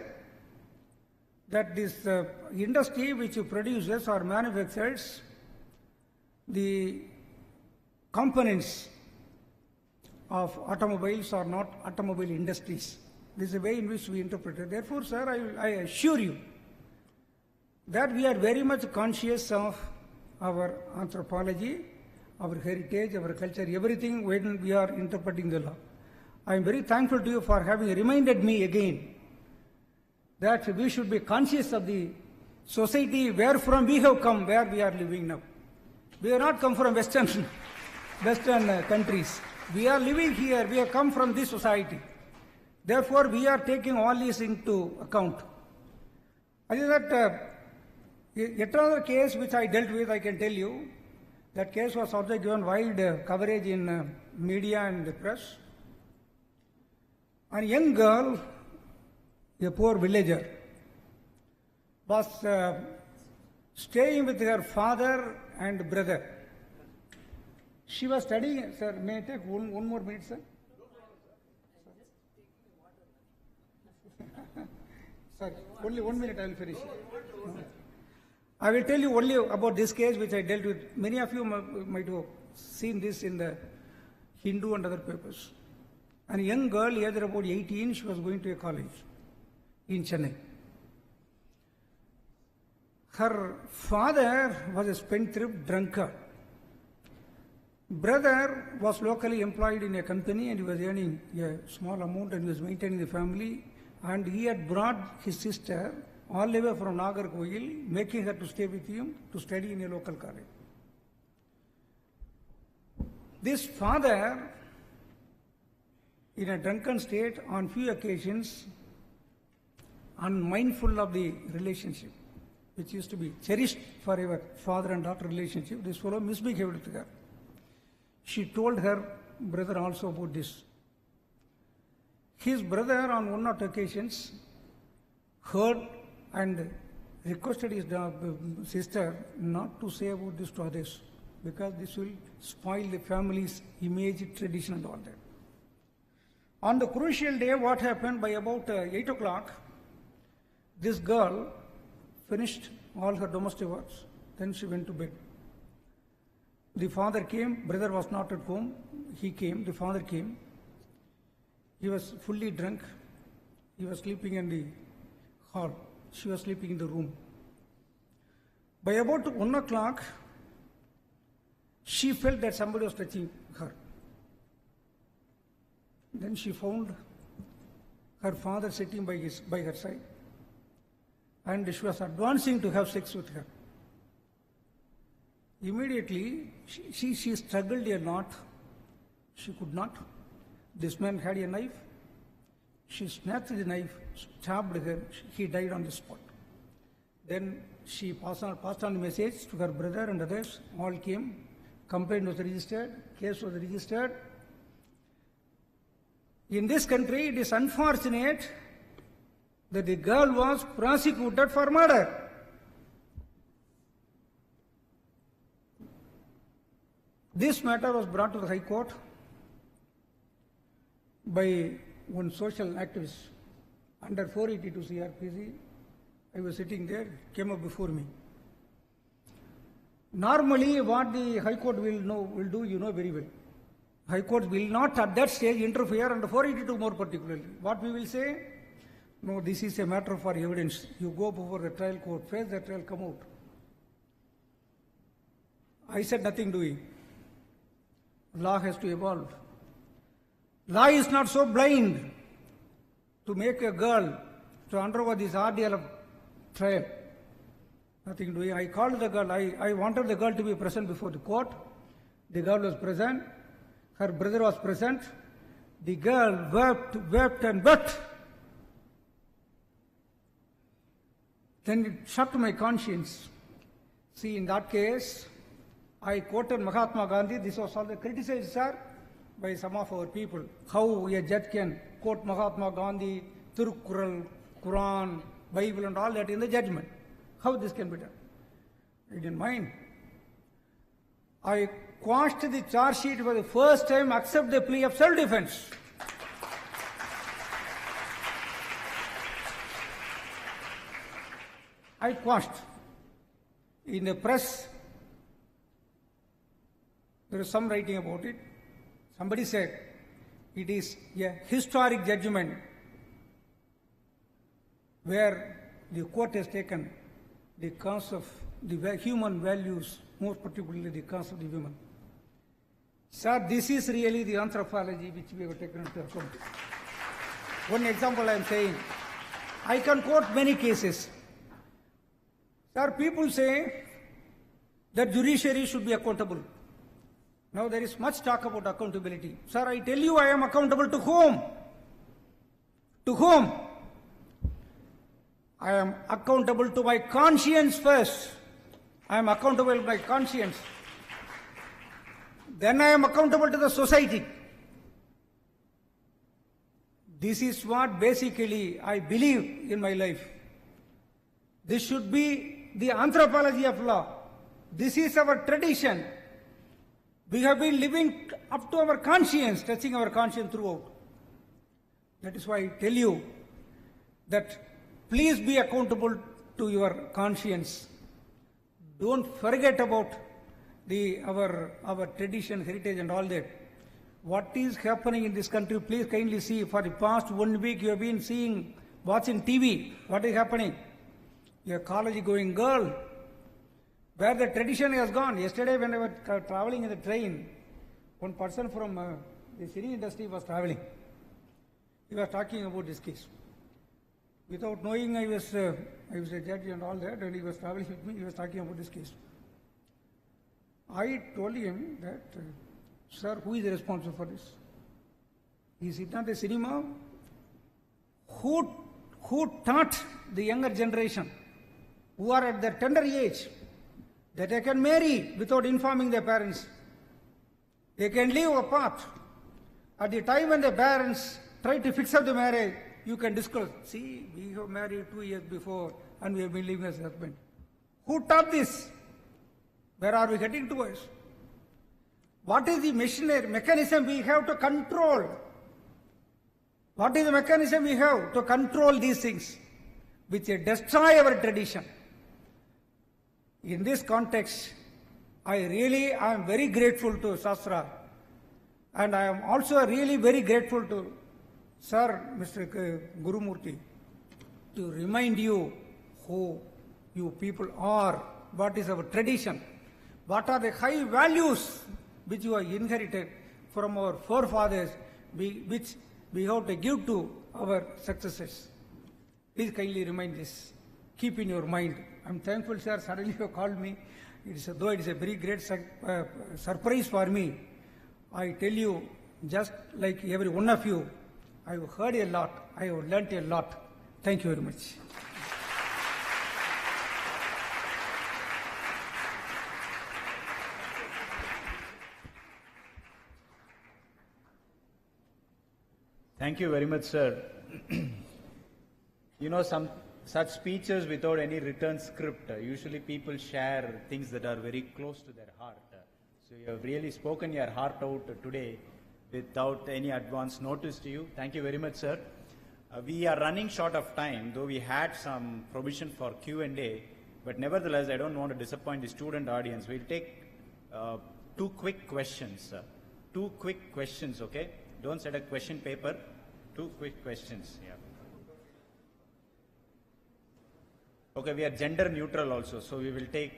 that this industry which produces or manufactures the components of automobiles are not automobile industries. This is the way in which we interpret it. Therefore, sir, I assure you that we are very much conscious of our anthropology, our heritage, our culture, everything when we are interpreting the law. I am very thankful to you for having reminded me again that we should be conscious of the society where from we have come, where we are living now. We have not come from Western countries. We are living here, we have come from this society. Therefore, we are taking all these into account. I think that yet another case which I dealt with, I can tell you, that case was also given wide coverage in media and the press. A young girl, a poor villager, was staying with her father and brother. She was studying, sir, may I take one more minute, sir? Sorry, only 1 minute I will finish. I will tell you only about this case which I dealt with. Many of you might have seen this in the Hindu and other papers. And a young girl, aged about 18, she was going to a college in Chennai. Her father was a spendthrift drunkard. Brother was locally employed in a company and he was earning a small amount and he was maintaining the family. And he had brought his sister all the way from Nagarkoil, making her to stay with him to study in a local college. This father, in a drunken state, on few occasions, unmindful of the relationship, which used to be cherished forever, father and daughter relationship, this fellow misbehaved with her. She told her brother also about this. His brother on one or two occasions heard and requested his sister not to say about this to others because this will spoil the family's image, tradition and all that. On the crucial day, what happened, by about 8 o'clock, this girl finished all her domestic works, then she went to bed. The father came, brother was not at home, he came, the father came. He was fully drunk, he was sleeping in the hall, she was sleeping in the room. By about 1 o'clock, she felt that somebody was touching her. Then she found her father sitting by her side and she was advancing to have sex with her. Immediately, she struggled a lot. She could not. This man had a knife. She snatched the knife, stabbed her. He died on the spot. Then she passed on the message to her brother and others. All came. Complaint was registered. Case was registered. In this country, it is unfortunate that the girl was prosecuted for murder. This matter was brought to the High Court by one social activist under 482 CRPC. I was sitting there, came up before me. Normally, what the High Court will do, you know very well. High Court will not at that stage interfere under 482 more particularly. What we will say? No, this is a matter for evidence. You go before the trial court, face the trial, come out. I said nothing doing. Law has to evolve. Law is not so blind to make a girl to undergo this ordeal of trial. Nothing doing. I called the girl. I wanted the girl to be present before the court. The girl was present. Her brother was present. The girl wept and wept. Then it shocked my conscience. See, in that case, I quoted Mahatma Gandhi. This was also criticized, sir, by some of our people. How a judge can quote Mahatma Gandhi, Tirukkural, Quran, Bible and all that in the judgment. How this can be done? I didn't mind. I quashed the charge sheet for the first time, accept the plea of self-defense. I quashed. In the press, there is some writing about it. Somebody said it is a historic judgment where the court has taken the cause of the human values, more particularly the cause of the women. Sir, this is really the anthropology which we have taken into account. One example I am saying, I can quote many cases. Sir, people say that judiciary should be accountable. Now there is much talk about accountability. Sir, I tell you, I am accountable to whom? To whom? I am accountable to my conscience first. I am accountable to my conscience. Then I am accountable to the society. This is what basically I believe in my life. This should be the anthropology of law. This is our tradition. We have been living up to our conscience, touching our conscience throughout. That is why I tell you that please be accountable to your conscience. Don't forget about our tradition, heritage and all that. What is happening in this country, please kindly see. For the past 1 week you have been watching TV. What is happening? A college-going girl, where the tradition has gone. Yesterday when I was traveling in the train, one person from the cine industry was traveling. He was talking about this case. Without knowing I was a judge and all that, and he was traveling with me, he was talking about this case. I told him that, sir, who is responsible for this? Is it not the cinema? Who taught the younger generation, who are at their tender age, that they can marry without informing their parents? They can live apart. At the time when the parents try to fix up the marriage, you can discuss, see, we have married 2 years before and we have been living as husband. Who taught this? Where are we heading towards? What is the mechanism we have to control? What is the mechanism we have to control these things which destroy our tradition? In this context, I am very grateful to SASTRA, and I am also really very grateful to Sir, Mr. Gurumurthy, to remind you who you people are, what is our tradition, what are the high values which you have inherited from our forefathers, which we have to give to our successors. Please kindly remind this. Keep in your mind. I'm thankful, sir, suddenly you have called me. Though it is a very great surprise for me, I tell you, just like every one of you, I have heard a lot, I have learnt a lot. Thank you very much. Thank you very much, sir. You know, some such speeches without any written script, usually people share things that are very close to their heart. So you have really spoken your heart out today without any advance notice to you. Thank you very much, sir. We are running short of time, though we had some provision for Q&A, but nevertheless, I don't want to disappoint the student audience. We'll take 2 quick questions. 2 quick questions, okay? Don't set a question paper. 2 quick questions. Yeah. Okay, we are gender neutral also, so we will take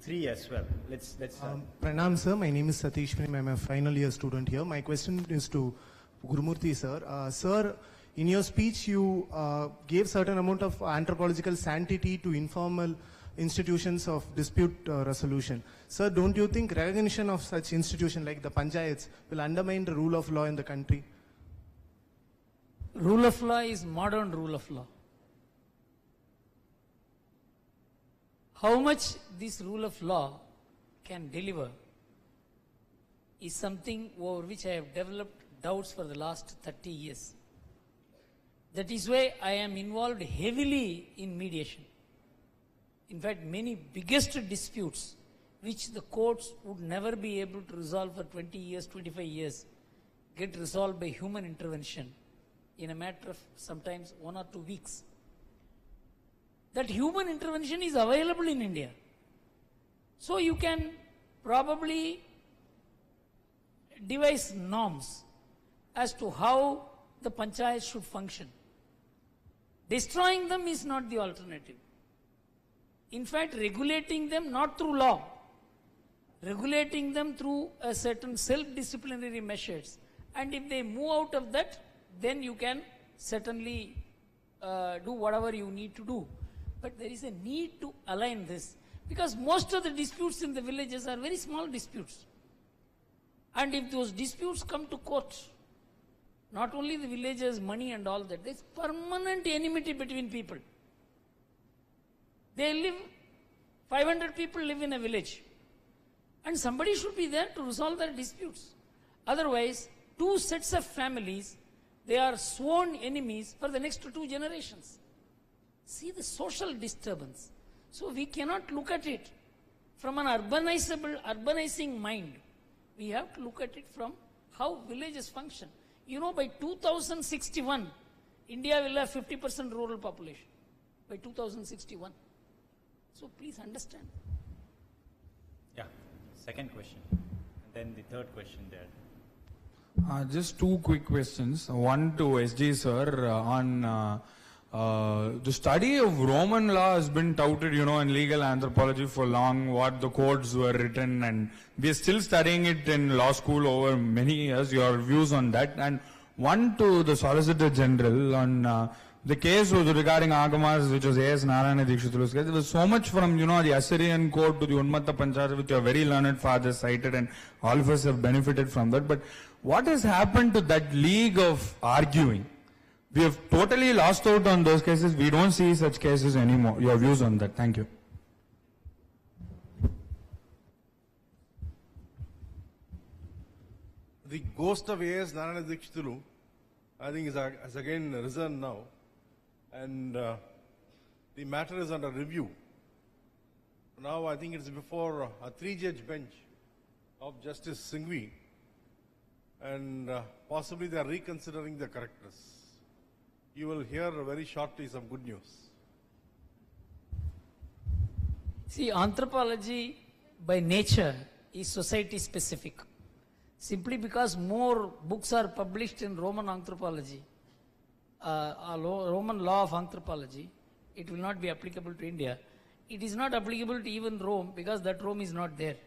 3 as well. Let's start. Pranam sir, my name is Satish Prem. I'm a final year student here. My question is to Gurumurthy sir. Sir, in your speech you gave certain amount of anthropological sanctity to informal institutions of dispute resolution. Sir, don't you think recognition of such institutions like the panchayats will undermine the rule of law in the country? Rule of law is modern rule of law. How much this rule of law can deliver is something over which I have developed doubts for the last 30 years. That is why I am involved heavily in mediation. In fact, many biggest disputes which the courts would never be able to resolve for 20 years, 25 years, get resolved by human intervention in a matter of sometimes 1 or 2 weeks. That human intervention is available in India. So you can probably devise norms as to how the panchayat should function. Destroying them is not the alternative. In fact, regulating them not through law, regulating them through a certain self-disciplinary measures. And if they move out of that, then you can certainly do whatever you need to do. But there is a need to align this, because most of the disputes in the villages are very small disputes. And if those disputes come to court, not only the villagers, money and all that, there is permanent enmity between people. They live, 500 people live in a village, and somebody should be there to resolve their disputes. Otherwise, 2 sets of families, they are sworn enemies for the next 2 generations. See the social disturbance. So we cannot look at it from an urbanizing mind. We have to look at it from how villages function. You know, by 2061, India will have 50% rural population. By 2061. So please understand. Yeah, second question. And then the third question there. Just 2 quick questions. One to SG sir on the study of Roman law has been touted, in legal anthropology for long, what the codes were written, and we are still studying it in law school over many years. Your views on that. And one to the Solicitor General on the case was regarding Agamas, which was A.S. Narayana Dikshitulu's case. There was so much from, the Assyrian code to the Unmatta Panchayat, which your very learned father cited, and all of us have benefited from that. But what has happened to that league of arguing? We have totally lost out on those cases. We don't see such cases anymore. Your views on that? Thank you. The ghost of A.S. Narayana Dikshitulu, I think, has again risen now. And the matter is under review. Now I think it's before a 3-judge bench of Justice Singhvi. And possibly they are reconsidering the correctness. You will hear very shortly some good news. See, anthropology by nature is society specific. Simply because more books are published in Roman anthropology, Roman law of anthropology, it will not be applicable to India. It is not applicable to even Rome, because that Rome is not there.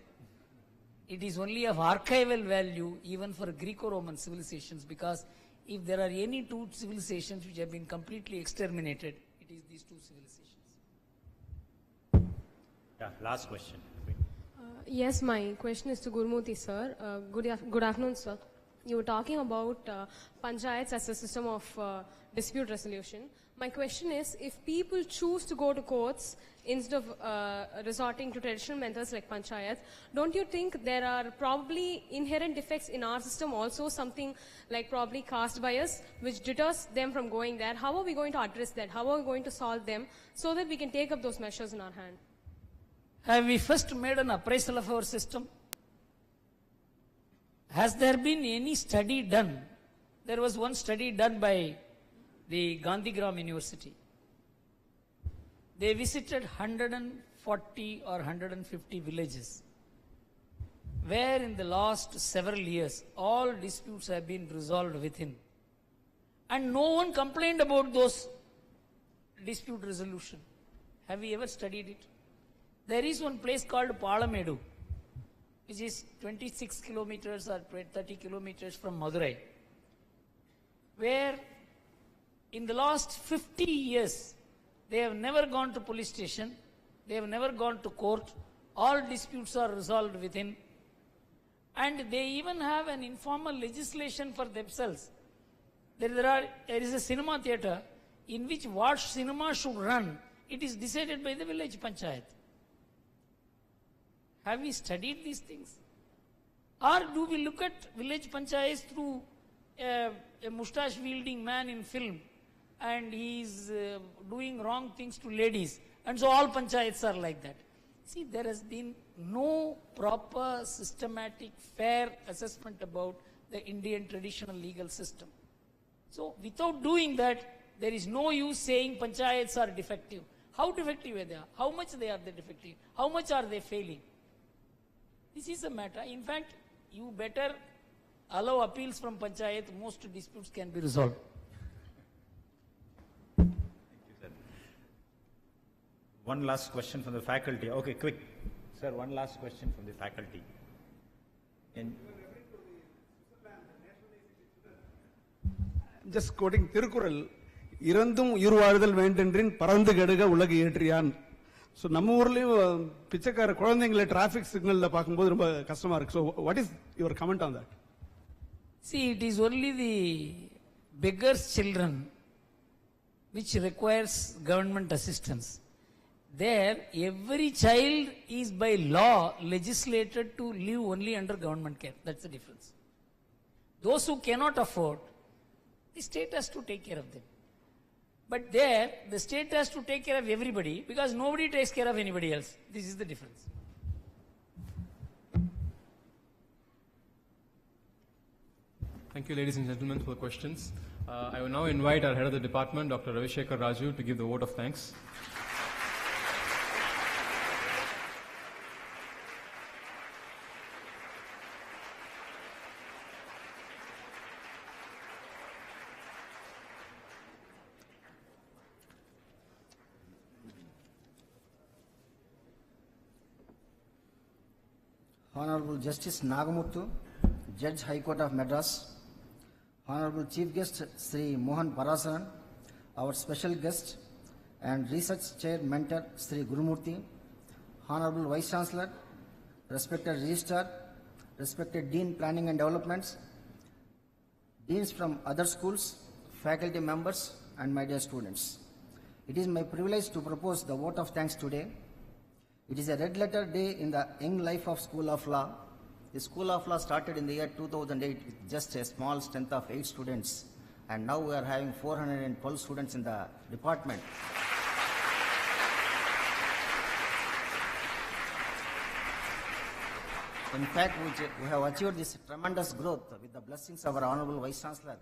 It is only of archival value even for Greco-Roman civilizations, because if there are any 2 civilizations which have been completely exterminated, it is these 2 civilizations. Yeah, last question. Yes, my question is to Gurumurthy sir. Good afternoon, sir. You were talking about panchayats as a system of dispute resolution. My question is, if people choose to go to courts instead of resorting to traditional methods like panchayat, don't you think there are probably inherent defects in our system also, something like probably caste bias, which deters them from going there? How are we going to address that? How are we going to solve them so that we can take up those measures in our hand? Have we first made an appraisal of our system? Has there been any study done? There was one study done by the Gandhigram University. They visited 140 or 150 villages, where in the last several years, all disputes have been resolved within. And no one complained about those dispute resolution. Have we ever studied it? There is one place called Palamedu, which is 26 kilometers or 30 kilometers from Madurai, where in the last 50 years, they have never gone to police station, they have never gone to court, all disputes are resolved within, and they even have an informal legislation for themselves. There is a cinema theatre in which what cinema should run, it is decided by the village panchayat. Have we studied these things? Or do we look at village panchayats through a moustache-wielding man in film, and he is doing wrong things to ladies, and so all panchayats are like that? See, there has been no proper, systematic, fair assessment about the Indian traditional legal system. So, without doing that, there is no use saying panchayats are defective. How defective are they? How much they are defective? How much are they failing? This is a matter. In fact, you better allow appeals from panchayat, most disputes can be resolved. Thank you, sir. One last question from the faculty. Okay, quick. Sir, one last question from the faculty. Just quoting Tirukural, irandum uyurvaadal vendendrin parandu keduga ulagu ஏற்றியான். So நம்ம ஊர்லயும் பிச்சைக்கார குழந்தைங்களை traffic சிக்னல்ல பார்க்கும்போது ரொம்ப கஷ்டமா இருக்கு. So what is your comment on that? See, it is only the beggars' children which requires government assistance. There, every child is by law legislated to live only under government care. That's the difference. Those who cannot afford, the state has to take care of them. But there, the state has to take care of everybody because nobody takes care of anybody else. This is the difference. Thank you, ladies and gentlemen, for the questions. I will now invite our head of the department, Dr. Ravishekar Raju, to give the vote of thanks. Honorable Justice Nagamuthu, Judge High Court of Madras, Honorable Chief Guest Shri Mohan Parasaran, our special guest and Research Chair Mentor Shri Gurumurthy, Honorable Vice Chancellor, respected Registrar, respected Dean Planning and Developments, Deans from other schools, faculty members and my dear students. It is my privilege to propose the vote of thanks today. It is a red letter day in the young life of School of Law. The School of Law started in the year 2008 with just a small strength of 8 students, and now we are having 412 students in the department. In fact, we have achieved this tremendous growth with the blessings of our Honorable Vice Chancellor,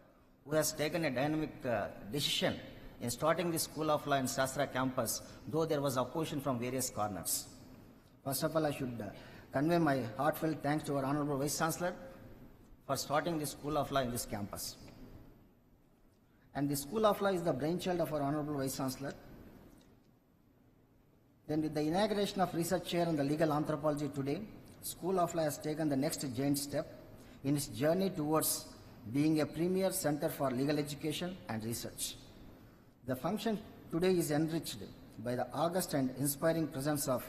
who has taken a dynamic decision in starting the School of Law in SASTRA campus, though there was opposition from various corners. First of all, I should convey my heartfelt thanks to our Honorable Vice Chancellor for starting the School of Law in this campus. And the School of Law is the brainchild of our Honorable Vice Chancellor. Then with the inauguration of Research Chair in the Legal Anthropology today, School of Law has taken the next giant step in its journey towards being a premier center for legal education and research. The function today is enriched by the august and inspiring presence of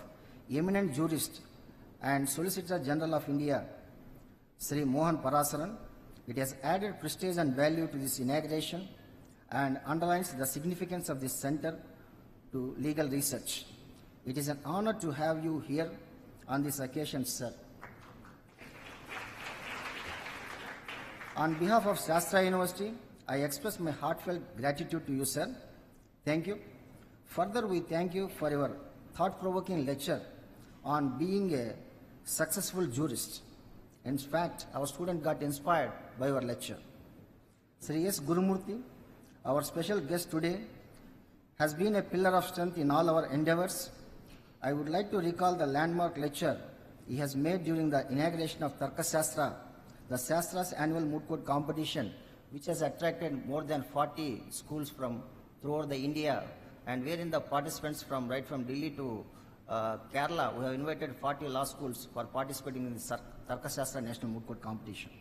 eminent jurist and Solicitor General of India, Shri Mohan Parasaran. It has added prestige and value to this inauguration, and underlines the significance of this center to legal research. It is an honor to have you here on this occasion, sir. On behalf of SASTRA University, I express my heartfelt gratitude to you, sir. Thank you. Further, we thank you for your thought-provoking lecture on being a successful jurist. In fact, our student got inspired by your lecture. Shri S.Gurumurthy, our special guest today, has been a pillar of strength in all our endeavors. I would like to recall the landmark lecture he has made during the inauguration of Tarkasastra, the Sastra's annual moot court competition, which has attracted more than 40 schools from throughout the India, and wherein the participants right from Delhi to Kerala, we have invited 40 law schools for participating in the Tarkasastra National Moot Court competition.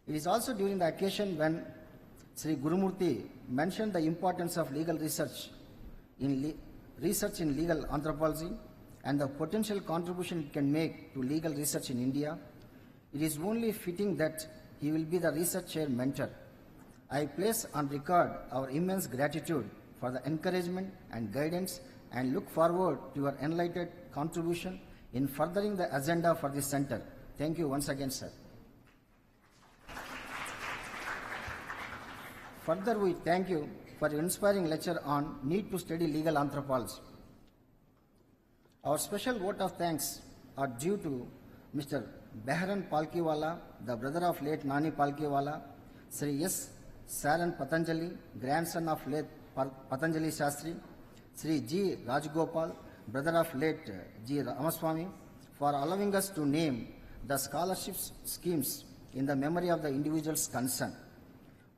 It is also during the occasion when Shri Gurumurthy mentioned the importance of legal research in legal anthropology and the potential contribution it can make to legal research in India. It is only fitting that he will be the research chair mentor. I place on record our immense gratitude for the encouragement and guidance and look forward to your enlightened contribution in furthering the agenda for this center. Thank you once again, sir. Further, we thank you for your inspiring lecture on need to study legal anthropology. Our special vote of thanks are due to Mr. Behran Palkiwala, the brother of late Nani Palkiwala, Sri S. Saran Patanjali, grandson of late Patanjali Shastri, Sri G. Rajgopal, brother of late G. Ramaswamy, for allowing us to name the scholarship schemes in the memory of the individuals concerned.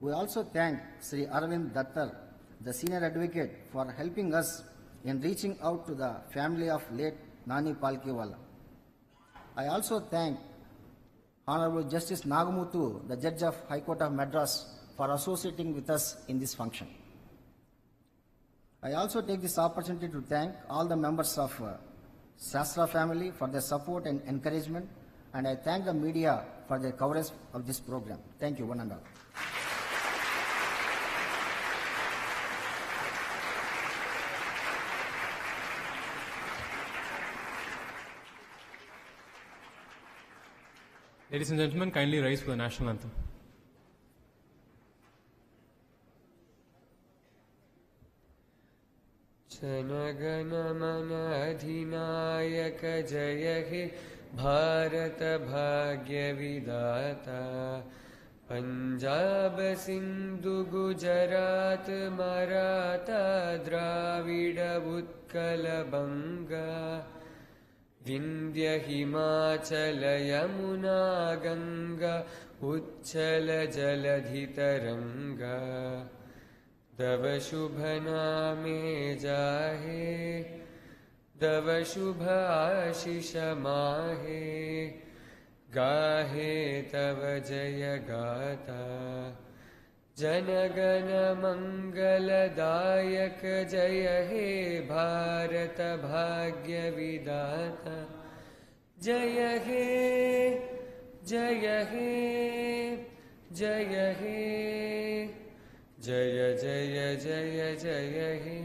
We also thank Sri Arvind Dattar, the senior advocate, for helping us in reaching out to the family of late Nani Palkiwala. I also thank Honorable Justice Nagamuthu, the Judge of High Court of Madras, for associating with us in this function. I also take this opportunity to thank all the members of SASTRA family for their support and encouragement, and I thank the media for their coverage of this program. Thank you, one and all. Ladies and gentlemen, kindly rise for the national anthem. Janagana mana adhinayaka jaya he Bharata bhagya vidata Punjab Sindhu Gujarat Maratha Dravida Utkala Banga Vindhya Himachala Yamuna Ganga Uchchala Jaladhitaranga Dava Shubha Name Jahe Dava Shubha Ashisha Mahe Gahe Tava Jaya Gata Janagana Mangala Dayak Jaya He Bharata Bhagya Vidata Jaya He Jaya He Jaya He Jaya Jaya Jaya Jaya He.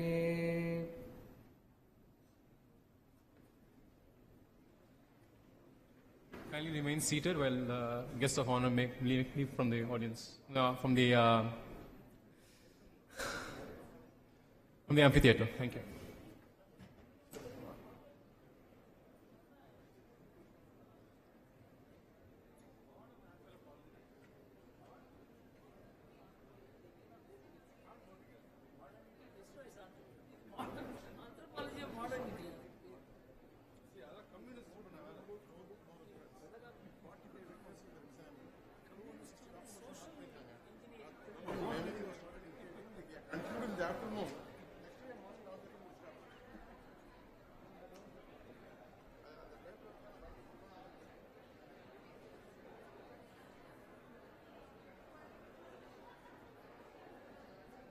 Kindly remain seated while the guests of honor leave from the audience, from the amphitheater. Thank you. Anthropology of modern India. Social